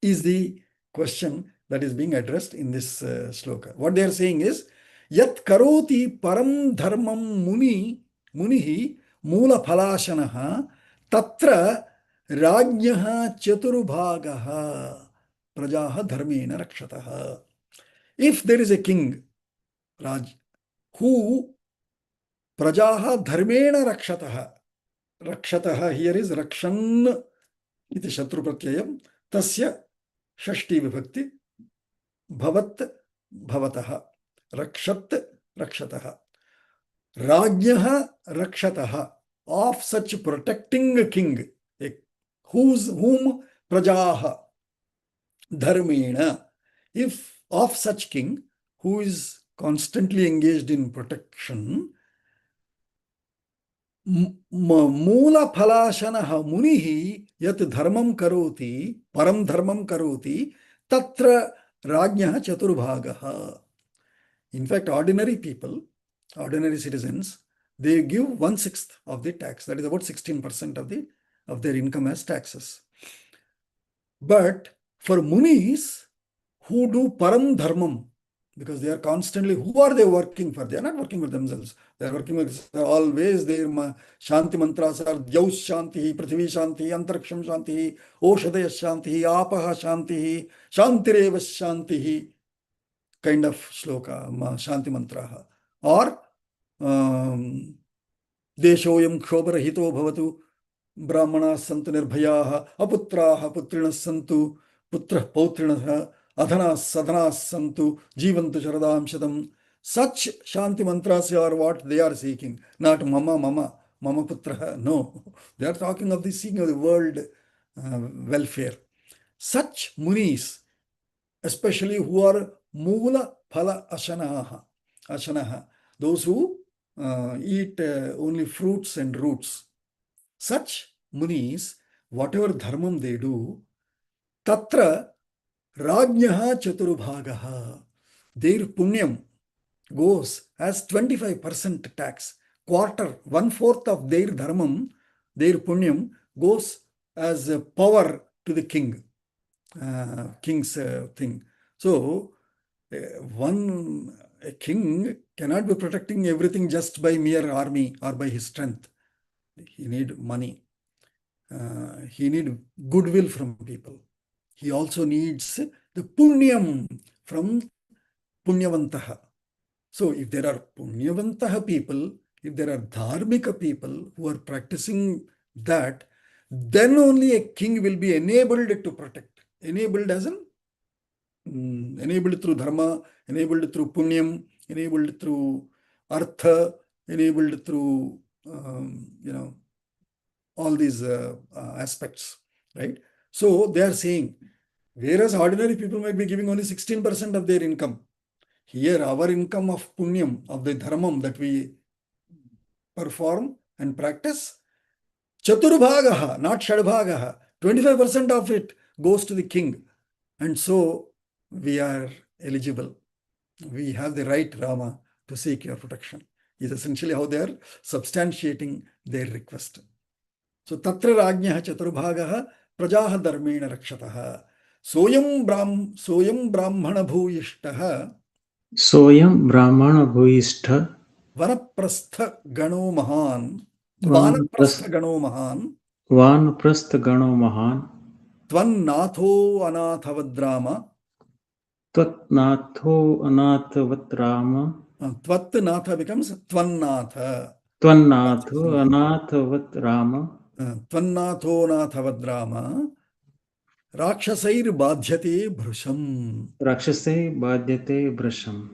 Is the question that is being addressed in this shloka. What they are saying is, Yat karoti param dharmam munihi moola phalashanaha tatra rajnyaha chaturbhagaha prajaha dharmena rakshataha. If there is a king, Raj, who prajaha dharmena rakshataha. Rakshataha here is rakshan iti shatru pratyayam tasya Shashti vibhakti bhavat bhavataha rakshat rakshataha rajyaha rakshataha, of such protecting king, whom prajaha dharmena, if of such king who is constantly engaged in protection, moola phalashanaha munihi yat dharmam karoti, param dharmam karoti, tatra rajnyaha chaturbhagaha. In fact, ordinary people, ordinary citizens, they give 1/6 of the tax. That is about 16% of their income as taxes. But for munis who do param dharmam, because they are constantly, who are they working for? They are not working for themselves. They are working with always their Shanti mantras are Dyaus Shanti, Prithvi Shanti, Antaraksham Shanti, Oshadaya Shanti, Apaha Shanti, Shantireva Shanti, kind of shloka, Shanti mantraha. Or Deshoyam Kshobarahito Bhavatu, Brahmana Santu Nirbhayaha, Aputraha Putrinas Santu, Putra Pautrinaha, Adhanas Sadhanas Santu, Jivantu Sharadam Shadam. Such Shanti mantras are what they are seeking, not mama putra. No, they are talking of the seeking of the world welfare. Such munis, especially who are mula phala ashanaha, those who eat only fruits and roots. Such munis, whatever dharmam they do, tatra rajnyaha chaturbhagaha, their punyam goes as 25% tax. Quarter, 1/4 of their dharmam, their punyam, goes as a power to the king, king's thing. So, a king cannot be protecting everything just by mere army or by his strength. He need money. He need goodwill from people. He also needs the punyam from punyavantaha. So if there are punyavantaha people, if there are dharmika people who are practicing that, then only a king will be enabled to protect. Enabled as in enabled through dharma, enabled through punyam, enabled through artha, enabled through all these aspects, right? So they are saying, whereas ordinary people might be giving only 16% of their income, here our income of punyam, of the dharmam that we perform and practice, chaturbhagaha, not shadbhagaha, 25% of it goes to the king. And so we are eligible. We have the right, Rama, to seek your protection. Is essentially how they are substantiating their request. So tatra rajnyaha chaturbhagaha prajaha dharmena rakshataha. Soyam brahmana bhuyishtaha. Soyam brahmana bhuishta Vanaprastha gano mahan. Vanaprastha gano mahan. Vanaprastha gano mahan. Tvannatho anathavadhrama. Twatnatho anathavat Twatnatha becomes tvannatha. Twannatho anathavat Rama. Tvannatho anathavadhrama. Rakshasai badhyate bhrusham. Rakshase badyate brasham.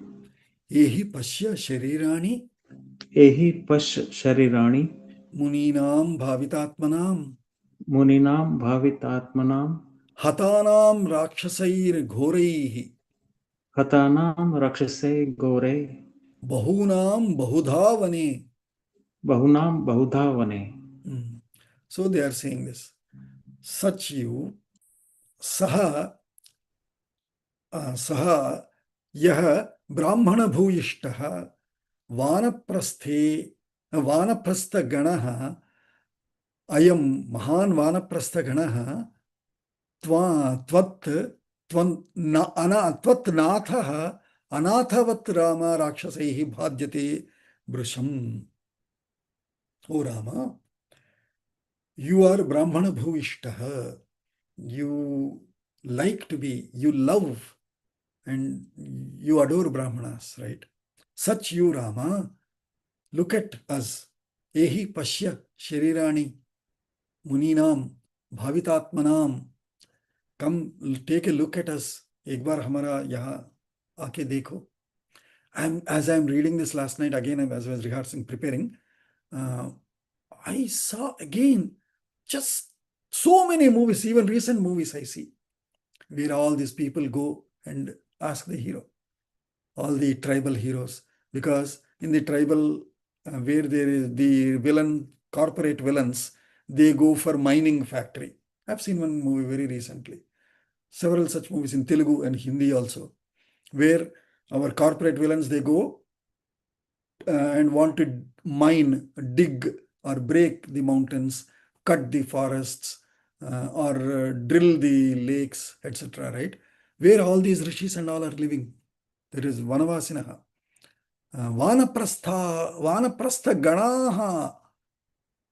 Ehi pasya sharirani. Ehi pash sharirani. Muninam bhavitatmanam. Muninam bhavitatmanam. Hatanam rakshasair ghoraihi. Hatanam rakshase gore. Bahunam bahudhavane. Bahunam bahudhavane. So they are saying this. Such you, saha yah brahmana bhuyishtaha vanaprasthe vanaprastha ganaha ayam mahan vanaprastha ganaha twatnathaha anathavat Rama rakshasaihi bhadyate brusham. O Rama, you are brahmana bhuvishtaha. You like to be, you love and you adore brahmanas, right? Such you, Rama, look at us. Ehi pashya sharirani muninam bhavitatmanam. Come take a look at us. Ek baar hamara yaha aake dekho. As I'm reading this last night, again, as I was rehearsing, preparing, I saw again just so many movies, even recent movies I see, where all these people go and ask the hero, all the tribal heroes, because in the tribal, where there is the villain, corporate villains, they go for mining factory. I've seen one movie very recently, several such movies in Telugu and Hindi also, where our corporate villains, they go and want to mine, dig or break the mountains, cut the forests, or drill the lakes, etc., right? Where all these rishis and all are living. There is vanavasinaha. Vanaprastha ganaha.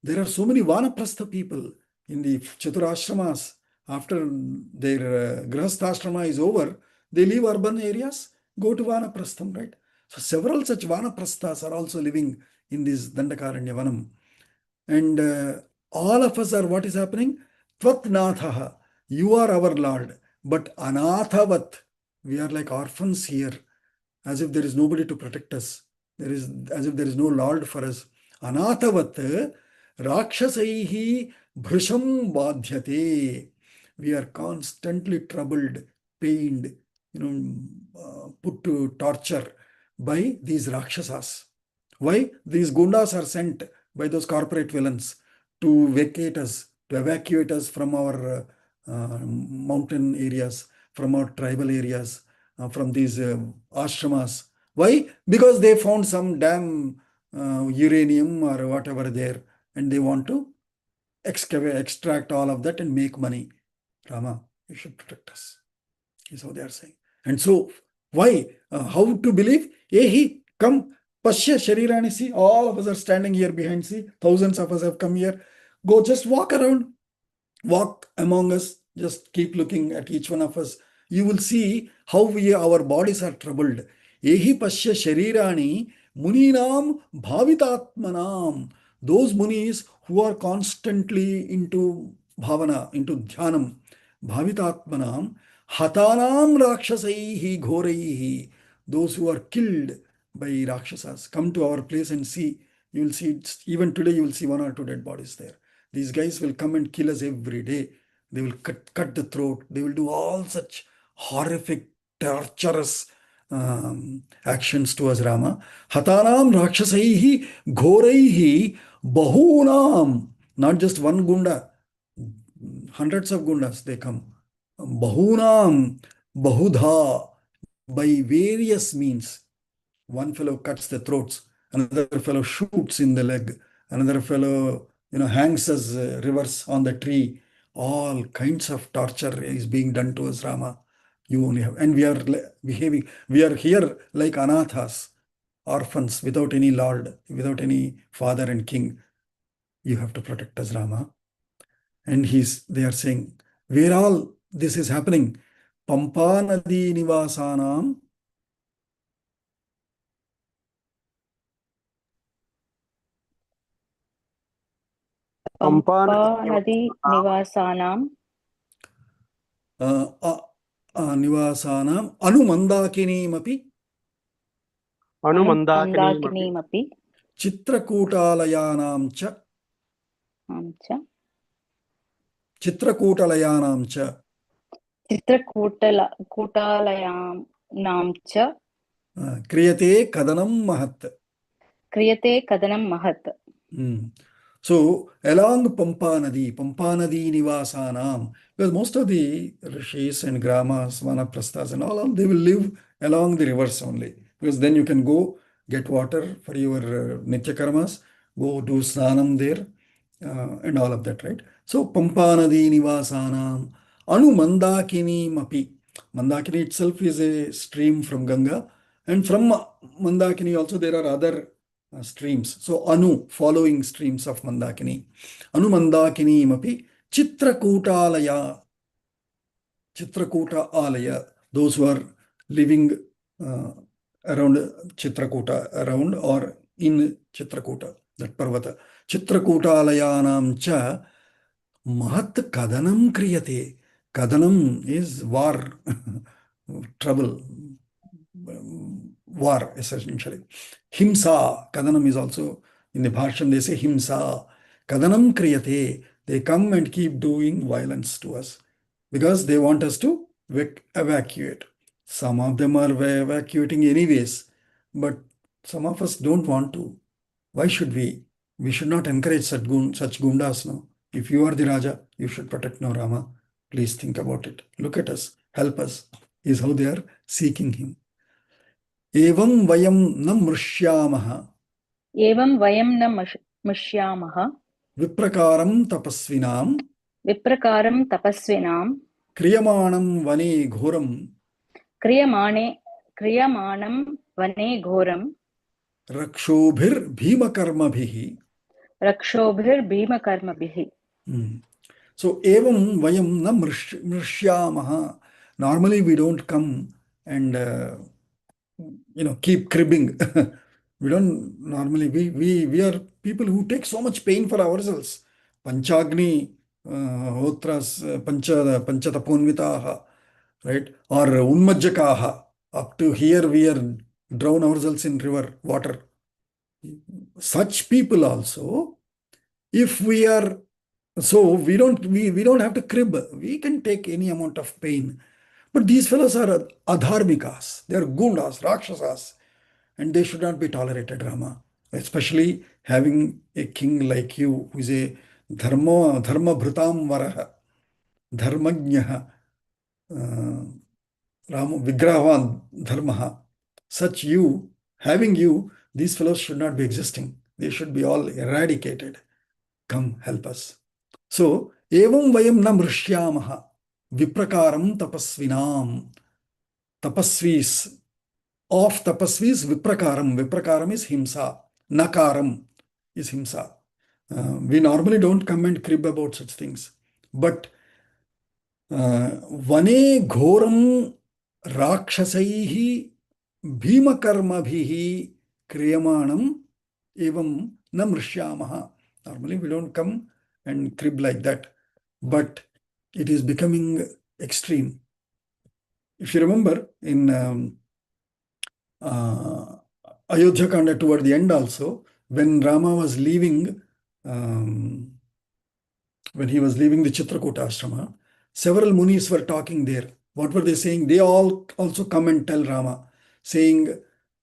There are so many vanaprastha people in the chaturashramas. After their grihasthashrama is over, they leave urban areas, go to vanaprastham, right? So several such vanaprasthas are also living in this Dandakaranya Vanam. And all of us are, what is happening? Tvatnathaha, you are our Lord, but anathavat, we are like orphans here. as if there is nobody to protect us. As if there is no Lord for us. Anatavat Rakshasaihi bhrisham badhyate. We are constantly troubled, pained, put to torture by these Rakshasas. Why? These gundas are sent by those corporate villains to vacate us, to evacuate us from our mountain areas, from our tribal areas, from these ashramas. Why? Because they found some damn uranium or whatever there, and they want to extract all of that and make money. Rama, you should protect us, is how they are saying. And so, why? How to believe? Ehi, come, Pashya Sharirani, see, all of us are standing here behind, see, thousands of us have come here. Go, just walk around, walk among us, just keep looking at each one of us. You will see how our bodies are troubled. Ehi Pashya Sharirani Muninam Bhavitatmanam. Those munis who are constantly into bhavana, into dhyanam, Bhavitatmanam, Hatanam Rakshasaihi Ghoraihi. Those who are killed by Rakshasas. Come to our place and see. You will see, even today, you will see 1 or 2 dead bodies there. These guys will come and kill us every day. They will cut the throat. They will do all such horrific, torturous actions to us, Rama. Hatanam Rakshasaihi Ghoraihi Bahunam. Not just one gunda. Hundreds of gundas, they come. Bahunam, Bahudha, by various means. One fellow cuts the throats, another fellow shoots in the leg, another fellow, hangs us rivers on the tree. All kinds of torture is being done to us, Rama. You only have, and we are behaving, we are here like anathas, orphans, without any lord, without any father and king. You have to protect us, Rama. And they are saying, where all this is happening? Pampa Nadi Nivasanam. Pampa नदी निवासानां Nivasanam Anumandakinimaphi अनुमन्दाकिनीमपि Chitrakootalayanam cha चित्रकूटालयानां च Kriyate Kadanam Mahat. क्रियते कदनं महत्. So, along Pampa Nadi Nivasanam, because most of the rishis and gramas, vanaprasthas and all, they will live along the rivers only. Because then you can go get water for your nitya karmas, go do snanam there, and all of that, right? So, Pampa Nadi Nivasanam, Anu Mandakini Mapi. Mandakini itself is a stream from Ganga, and from Mandakini also there are other streams. So Anu, following streams of Mandakini. Anu Mandakini Mapi Chitrakuta Alaya. Those who are living around Chitrakuta, around or in Chitrakuta, that Parvata. Chitrakuta Alayanam cha Mahat Kadanam Kriyate. Kadanam is war, trouble, war essentially. Himsa, Kadanam is also, in the Bhasham they say Himsa. Kadanam Kriyate. They come and keep doing violence to us because they want us to evacuate. Some of them are evacuating anyways, but some of us don't want to. Why should we? We should not encourage such gundas, no. If you are the Raja, you should protect no Rama. Please think about it. Look at us. Help us. Is how they are seeking him. Evam vayam na mrishyamaha. एवं वयं न मुष्यामः Viprakaram tapasvinam. विप्रकारं तपस्विनां Kriyamanam vane ghoram. क्रियमाणं वने घोरं Rakshobhir bhimakarmabhihi. रक्षोभिर्भीमकर्मभिः. So, evam vayam na mrishyamaha. Normally, we don't come and keep cribbing. We don't normally, we are people who take so much pain for ourselves. Panchagni, hotras, panchataponvitaha, right? Or unmajjakaha. Up to here we are drown ourselves in river, water. Such people also, if we are, so we don't have to crib. We can take any amount of pain. But these fellows are adharmikas. They are gundas, rakshasas, and they should not be tolerated, Rama. Especially having a king like you, who is a dharma bhrutam varaha, dharmajnaha, Rama vigrahavan dharmaha. Such you, having you, these fellows should not be existing. They should be all eradicated. Come, help us. So, evam vayam na mrishyamaha viprakaram tapasvinam. Tapasvis, of tapasvis viprakaram. Viprakaram is himsa. Nakaram is himsa. We normally don't come and crib about such things. But vane ghoram rakshasaihi bhimakarmabhihi kriyamanam evam na mrishyamaha. Normally we don't come and crib like that. But it is becoming extreme. If you remember in Ayodhya Kanda toward the end also, when Rama was leaving, when he was leaving the Chitrakuta ashrama, several munis were talking there. What were they saying? They all also come and tell Rama, saying,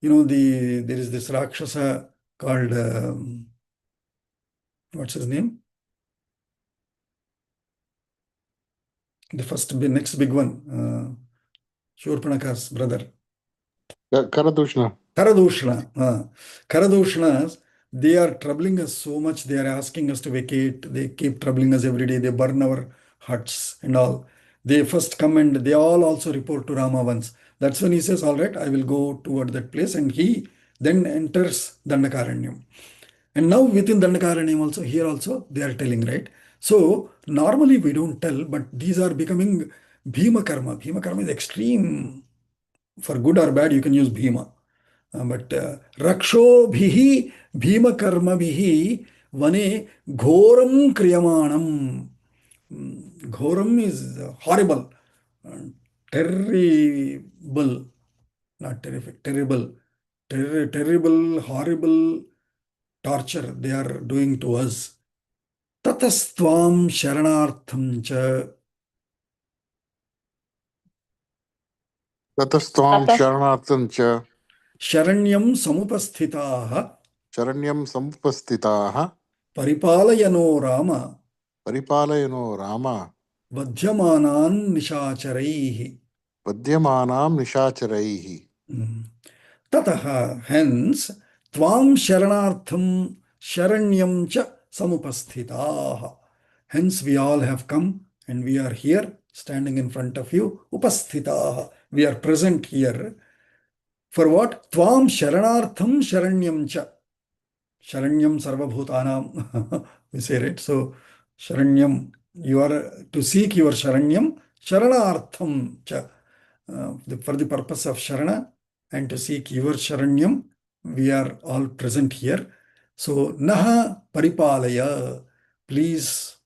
there is this Rakshasa called, what's his name? The next big one, Shurpanaka's brother. Karadushna. Karadushnas, they are troubling us so much. They are asking us to vacate. They keep troubling us every day. They burn our huts and all. They first come and they all also report to Rama once. That's when he says, all right, I will go toward that place. And he then enters Dandakaranyam. And now within Dandakaranyam also, here also, they are telling, right? So normally we don't tell, but these are becoming Bhima Karma. Bhima Karma is extreme. For good or bad, you can use Bhima. But Rakshobhihi Bhima Karmabhihi Vane Ghoram Kriyamanam. Ghoram is horrible, terrible, not terrific, terrible, terrible, horrible torture they are doing to us. Tatastvam Sharanartham cha. Tatastvam ततस् Sharanartham cha Sharanyam Samupasthitaha Charanyam Samupastitaha Paripalayano Rama Paripalayano Rama Vadhyamanan Nishacharaihi. Padyamanam Nishacharaihi. Tataha, hence, Tvam Sharanartham Sharanyam cha Samupasthitaha. Hence, we all have come and we are here standing in front of you. Upasthitaha. We are present here. For what? Tvam Sharanartham Sharanyam cha. Sharanyam Sarvabhutanam. We say, right? So, Sharanyam, you are to seek your Sharanyam. Sharanartham cha. For the purpose of Sharana and to seek your Sharanyam, we are all present here. So, Naha Paripalaya, please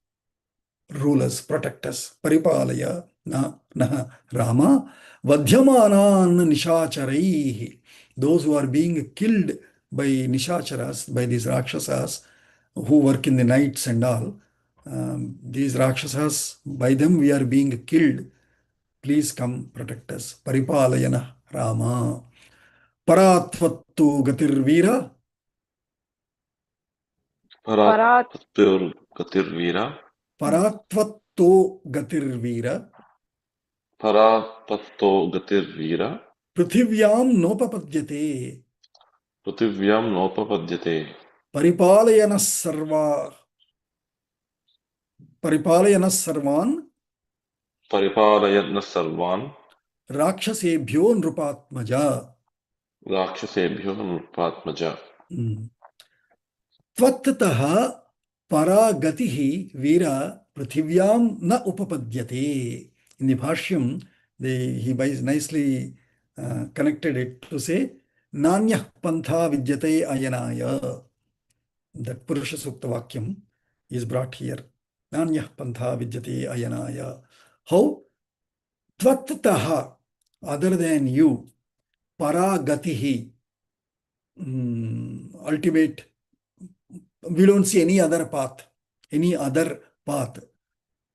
rule us, protect us. Paripalaya, Naha Rama, Vadhyamanan Nishacharaihi. Those who are being killed by Nishacharas, by these Rakshasas, who work in the nights and all, these Rakshasas, by them we are being killed. Please come protect us. Paripalayana Rama. Paratvattu Gatirvira. Parat Gatirvira. Paratvatto Gatirvira. Paratvatto Gatirvira. Prithivyam Nopapadyate. Prativyam Nopapadyate. Paripalayana Sarva. Paripalayana Sarvan. Paripalayana Sarvan. Rakshasebhyo Nrupatmaja. Rakshasebhyo Nrupatmaja. Tvattataha paragatihi vira prithivyam na upapadyate. In the Bhashyam, he nicely connected it to say, Nanyah pantha vidyate ayanaya. That Purusha Sukta Vakyam is brought here. Nanyah pantha vidyate ayanaya. How? Tvattataha, other than you. paragatihi, ultimate. We don't see any other path, any other path.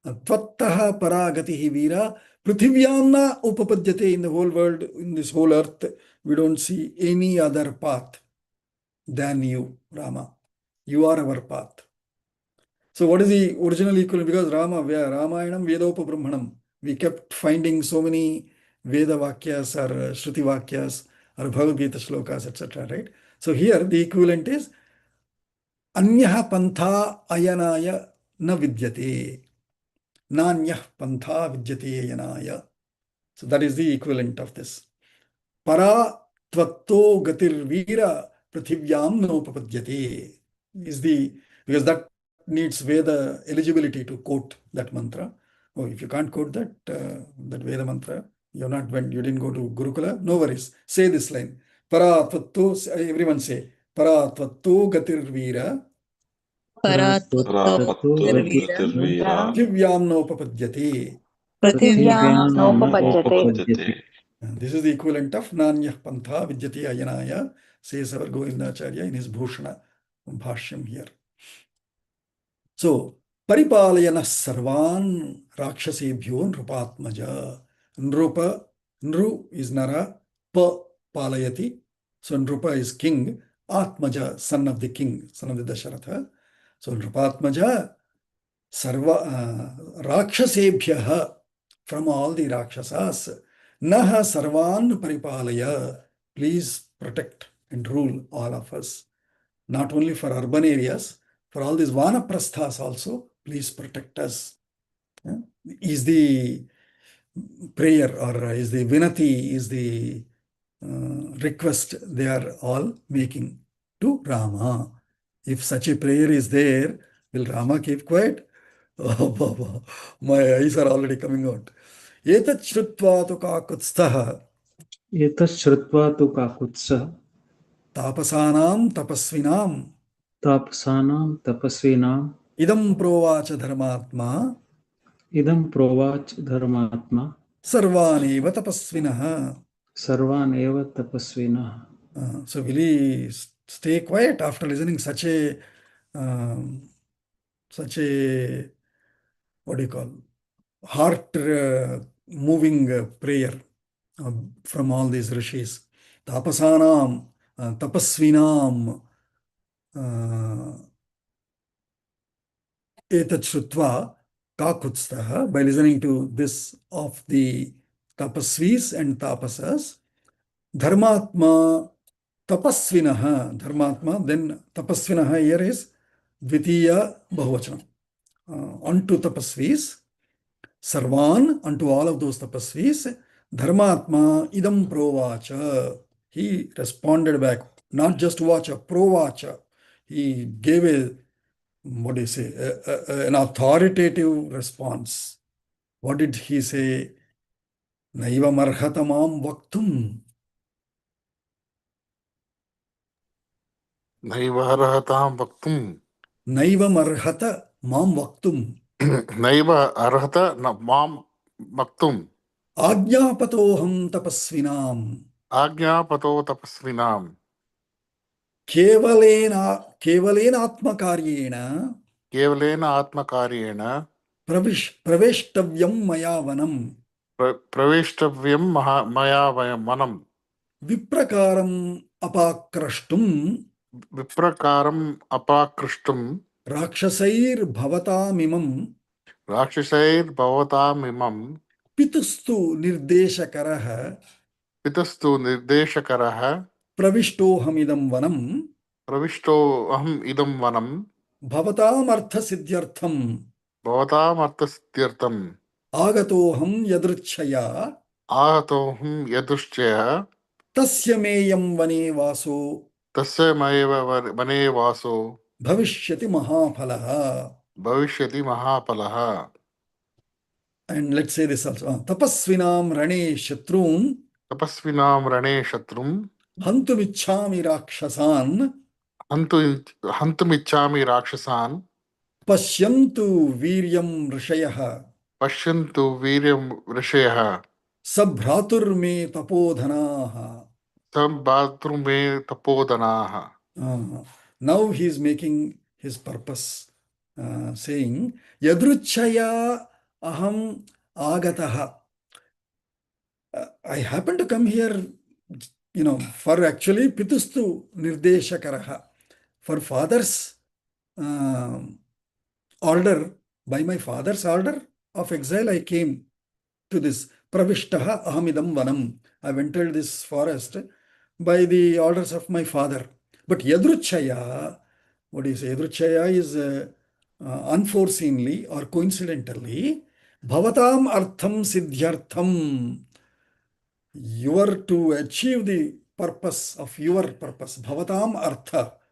Tvattaha paragatihi vira prithivyaam na upapadyate. In the whole world, in this whole earth, we don't see any other path than you, Rama. You are our path. So what is the original equivalent? Because Ramayanam Vedopa Brahmanam. We kept finding so many Veda Vakyas or Shruti Vakyas or Bhagavad Gita shlokas, etc. Right? So here the equivalent is Anyah Pantha Ayanaya na vidyate. Nanyah Pantha vidyate ayanaya. So that is the equivalent of this. Para Tvatto Gatir Vira Prithivyam Nopapadyate is the, because that needs Veda eligibility to quote that mantra. Oh, if you can't quote that, that Veda mantra, you're not, when you didn't go to Gurukula, no worries. Say this line. Para Tvatto, everyone say, Para Tvatto Gatir Vira Ravattu Paratvattavira gatirvira Prithivyam Nopapadyate. Prithivyam Prithivyam nopapajyate. This is the equivalent of Nanyah Pantha Vidyate Ayanaya, says our Govindacharya in his Bhushana Bhashyam here. So, Paripalayana Sarvan Rakshasebhyo Nrupatmaja. Nrupa, Nru is Nara, Pa Palayati. So, Nrupa is king, Atmaja, son of the king, son of the Dasharatha. So, Nrupatmaja, Sarva Rakshasebhyaha, from all the Rakshasas. Naha Sarvan Paripalaya. Please protect and rule all of us. Not only for urban areas, for all these Vanaprasthas also, please protect us. Is the prayer, or is the vinati, is the request they are all making to Rama. If such a prayer is there, will Rama keep quiet? Oh, Baba, my eyes are already coming out. Etat shrutva tu kakutstha एतच्छ्रुत्वा तु काकुत्स्थः tapasanam tapasvinam तापसानां तपस्विनां idam provacha dharmatma इदं प्रोवाच धर्मात्मा sarvaneva tapasvinah. सर्वान् एव तपस्विनः. So will he stay quiet after listening such a what do you call, heart moving prayer from all these rishis? Tapasanam, tapasvinam, etat shrutva kakutstha. By listening to this of the tapasvis and tapasas, dharmatma tapasvinaha, dharmatma, then tapasvinaha here is dvitiya bahuvachanam. Unto tapasvis, sarvan, unto all of those tapasvis, dharmatma idam provacha. He responded back, not just vacha, provacha. He gave a, what do you say, an authoritative response. What did he say? Naiva marhatamam vaktum. नैव अर्हतां वक्तुं Naiva marhata mam vaktum. नैव अर्हत न मां वक्तुम् Ajñapatoham tapasvinam. आज्ञापतो तपस्विनां केवलेन आत्मकार्येण केवलेन आत्मकार्येण प्रवेष्टव्यं मया वनम् प्रवेष्टव्यं मया वनं विप्रकारम् अपाक्रष्टुम् विप्रकारम् अपाकृष्टुं राक्षसैर्भवतामिमम् राक्षसैर्भवतामिमं पितुस्तु निर्देशकरः पितस्तु निर्देशकरः प्रविष्टोऽहमिदं वनम् प्रविष्टोऽहम् इदं वनं भवतामर्थसिद्ध्यर्थम् भवतामर्थसिद्ध्यर्थम् आगतोऽहं यदृच्छया आहतोऽहं यदृश्चय तस्य मेयं वने वासो तस्य मयैव वने वासो भविष्यति महाफलः. भविष्यति महाफलः. And let's say this also. Tapasvinam rane shatrun तपस्विनां रणे शत्रुं hantumichhami rakshasan हन्तुमिच्छामि राक्षसान् pashyantu viryam rishayah पश्यन्तु वीर्यं ऋषयः sabhratur me tapodhanaah. Sambhatru me tapodanaha. Now he is making his purpose, saying, Yadruchaya aham agataha. I happen to come here, for actually pitustu nirdeshakaraha, for father's order, by my father's order of exile, I came to this pravishtaha ahamidam vanam. I've entered this forest by the orders of my father. But yadruchaya, what do you say? Yadruchaya is unforeseenly or coincidentally, bhavatam artham siddhyartham. You are to achieve the purpose of your purpose. Bhavatam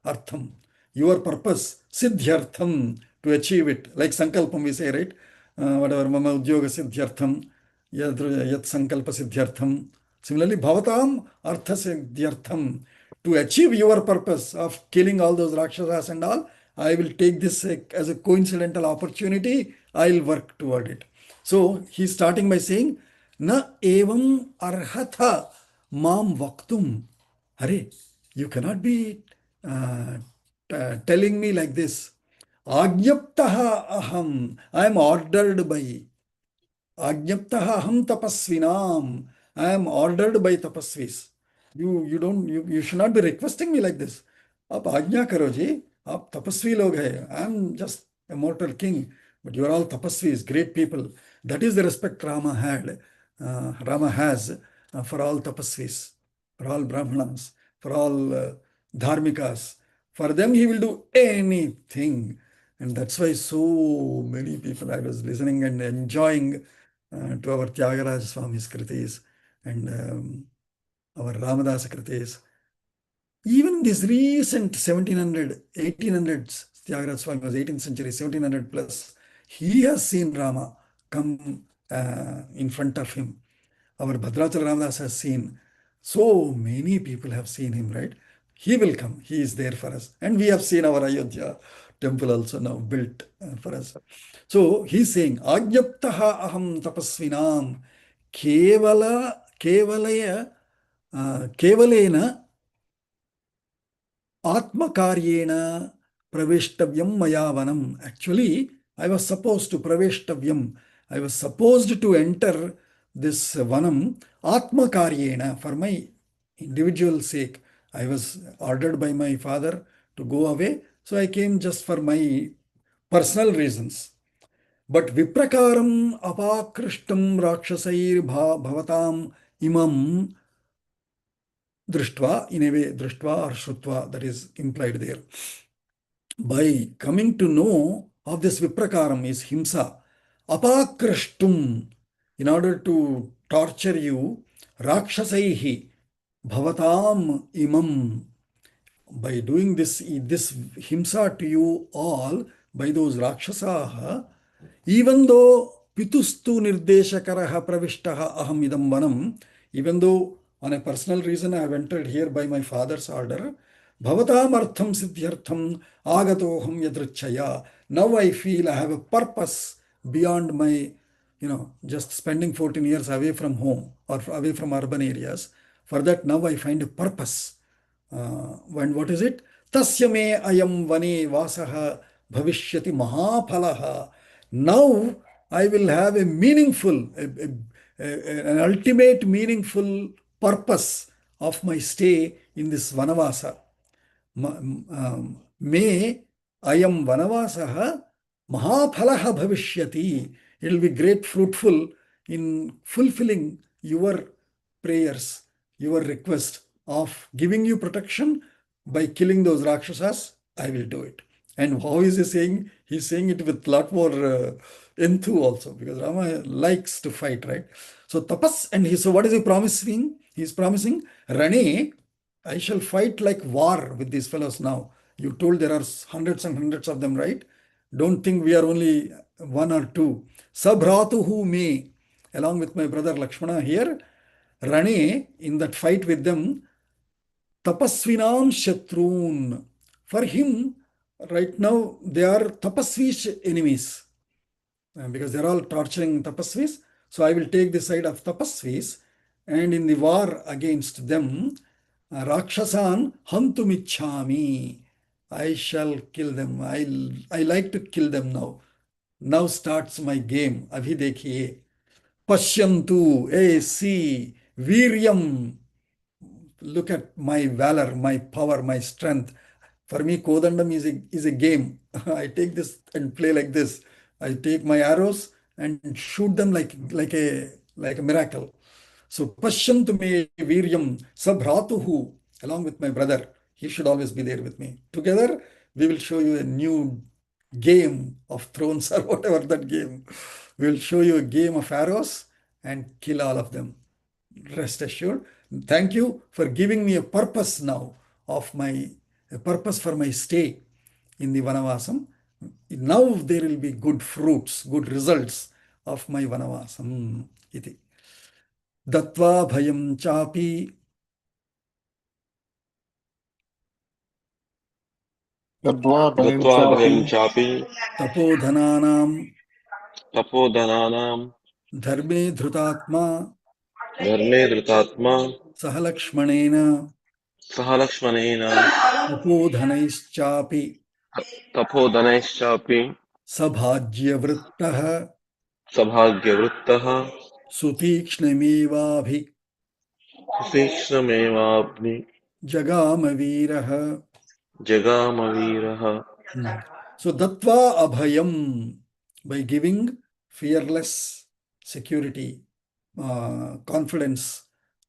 artham. Your purpose, siddhyartham, to achieve it. Like sankalpam we say, right? Whatever, mama udyoga siddhyartham, yat sankalpa siddhyartham. Similarly, bhavatam artha siddhyartham. To achieve your purpose of killing all those Rakshasas and all, I will take this as a coincidental opportunity. I'll work toward it. So he's starting by saying, Na evam arhatha mam vaktum. Hare, you cannot be telling me like this. Ajnaptaha aham. I am ordered by. Ajnaptaha aham tapasvinam. I am ordered by tapasvis. You should not be requesting me like this. आप आज्ञा करो जी, आप तपस्वी लोग हैं. I am just a mortal king, but you are all tapasvis, great people. That is the respect Rama has for all tapasvis, for all brahmanas, for all dharmikas. For them he will do anything. And that's why so many people, I was listening and enjoying to our Tyagaraja Swami's kritis and our Ramadasa kritis. Even this recent 1700, 1800s, Tyagaraja Swami was 18th century, 1700 plus, he has seen Rama come in front of him. Our Bhadrachal Ramadas has seen. So many people have seen him, right? He will come. He is there for us. And we have seen our Ayodhya temple also now built for us. So he's saying, Ajnaptaha aham tapasvinam kevalena Atmakaryena praveshtavyam mayavanam. Actually, I was supposed to praveshtavyam. I was supposed to enter this vanam Atmakaryena for my individual sake. I was ordered by my father to go away, so I came just for my personal reasons. But viprakaram apakrishtam rakshasair bhavatam imam drishtva, in a way, drishtva or shrutva, that is implied there. By coming to know of this viprakaram is himsa, apakrishtum, in order to torture you, rakshasaihi, bhavatam imam, by doing this himsa to you all, by those Rakshasas, even though pitustu nirdeshakaraha pravishtaha aham idam vanam, even though on a personal reason I have entered here by my father's order, bhavatam artham siddhyartham agatoham yadrichaya. Now I feel I have a purpose beyond my, just spending 14 years away from home or away from urban areas. For that, now I find a purpose. And what is it? Tasya me ayam vane vasaha bhavishyati mahapalaha. Now I will have a meaningful, an ultimate meaningful purpose of my stay in this vanavasa. Me ayam vanavasaha mahapalaha bhavishyati. It will be great fruitful in fulfilling your prayers, your request of giving you protection by killing those Rakshasas. I will do it. And how is he saying? He's saying it with a lot more enthu also, because Rama likes to fight, right? So tapas, and so what is he promising? He's promising, Rane, I shall fight like war with these fellows now. You told there are hundreds and hundreds of them, right? Don't think we are only one or two. Sabhratuhu me, along with my brother Lakshmana here, Rane, in that fight with them, tapasvinam shatrun. For him, right now, they are tapasvish enemies, because they're all torturing tapasvis. So I will take the side of tapasvis, and in the war against them, Rakshasan hantumichhami. I shall kill them. I like to kill them now. Now starts my game. Abhi dekhiye. Pashyantu. Hey, see. Viryam. Look at my valor, my power, my strength. For me, Kodandam is a game. I take this and play like this. I take my arrows and shoot them like a miracle. So Pashyantu me Viryam Sabhratuhu, along with my brother. He should always be there with me. Together, we will show you a new game of thrones or whatever that game. We will show you a game of arrows and kill all of them. Rest assured. Thank you for giving me a purpose now of a purpose for my stay in the Vanavasam. Now there will be good fruits, good results of my Vanavasam. Iti. Datva bhayam chapi Yadva bhayam दत्वा भयं chapi चापि tapodhananam तपोधनानां dharme dhrutatma धर्मे धृतात्मा sahalakshmanena सह लक्ष्मणेन tapodhanaischapi तपोधनैश्चापि sabhajyavrittah सभाग्यवृत्तः sutikshnamevaabhi सुतीक्ष्णमेवाग्नि jagamavirah. जगामवीरः. So Datva Abhayam, by giving fearless security, confidence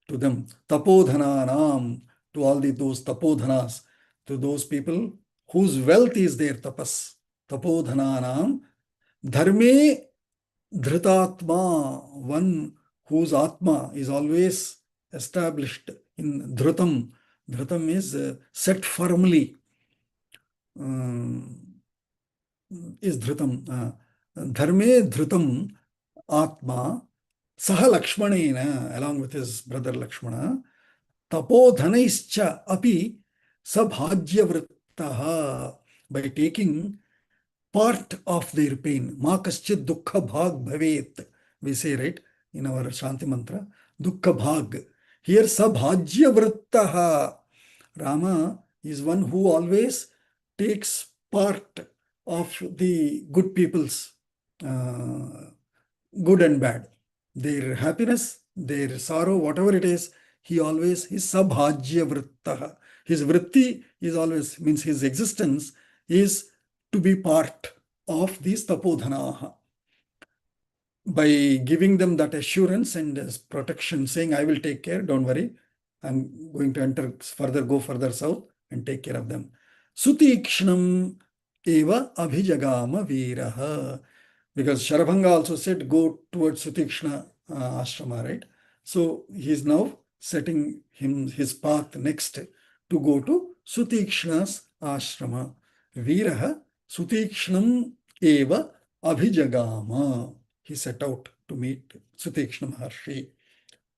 to them. Tapodhananam, to all those tapodhanas, to those people whose wealth is their tapas. Tapodhananam, dharme dhritatma, one whose atma is always established in dhrutam. Dhrutam is set firmly. Is dhrutam. Dharme dhrutam atma saha Lakshmanena, along with his brother Lakshmana, tapodhanaischa api sabhajyavrittaha, by taking part of their pain. Ma kaschid dukkha bhag bhavet, we say, right, in our Shanti mantra, dukkha bhag. Here sabhajyavrittaha, Rama is one who always takes part of the good people's good and bad, their happiness, their sorrow, whatever it is, he always is sabhajya vrittaha. His vritti is always, means his existence is to be part of these tapodhanaha. By giving them that assurance and protection, saying, I will take care, don't worry, I'm going to go further south and take care of them. Sutikshnam eva abhijagama viraha. Because Sharabhanga also said, go towards Sutikshna ashrama, right? So he is now setting his path next to go to Sutikshna's ashrama. Viraha Sutikshnam eva abhijagama. He set out to meet Sutikshna maharShi.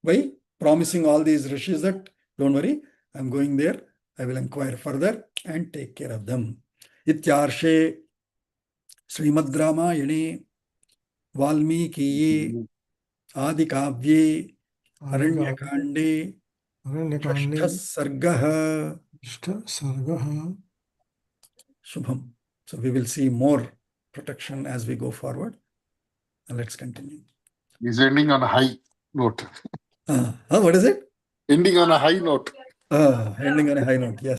By promising all these rishis that, don't worry, I'm going there, I will inquire further and take care of them. Ityarshe Srimad Ramayane Valmikiye Adikavye Aranyakande Shashthas Sargaha Shubham. So we will see more protection as we go forward. And let's continue. is ending on a high note. What is it? Ending on a high note. Ending on a high note, yes.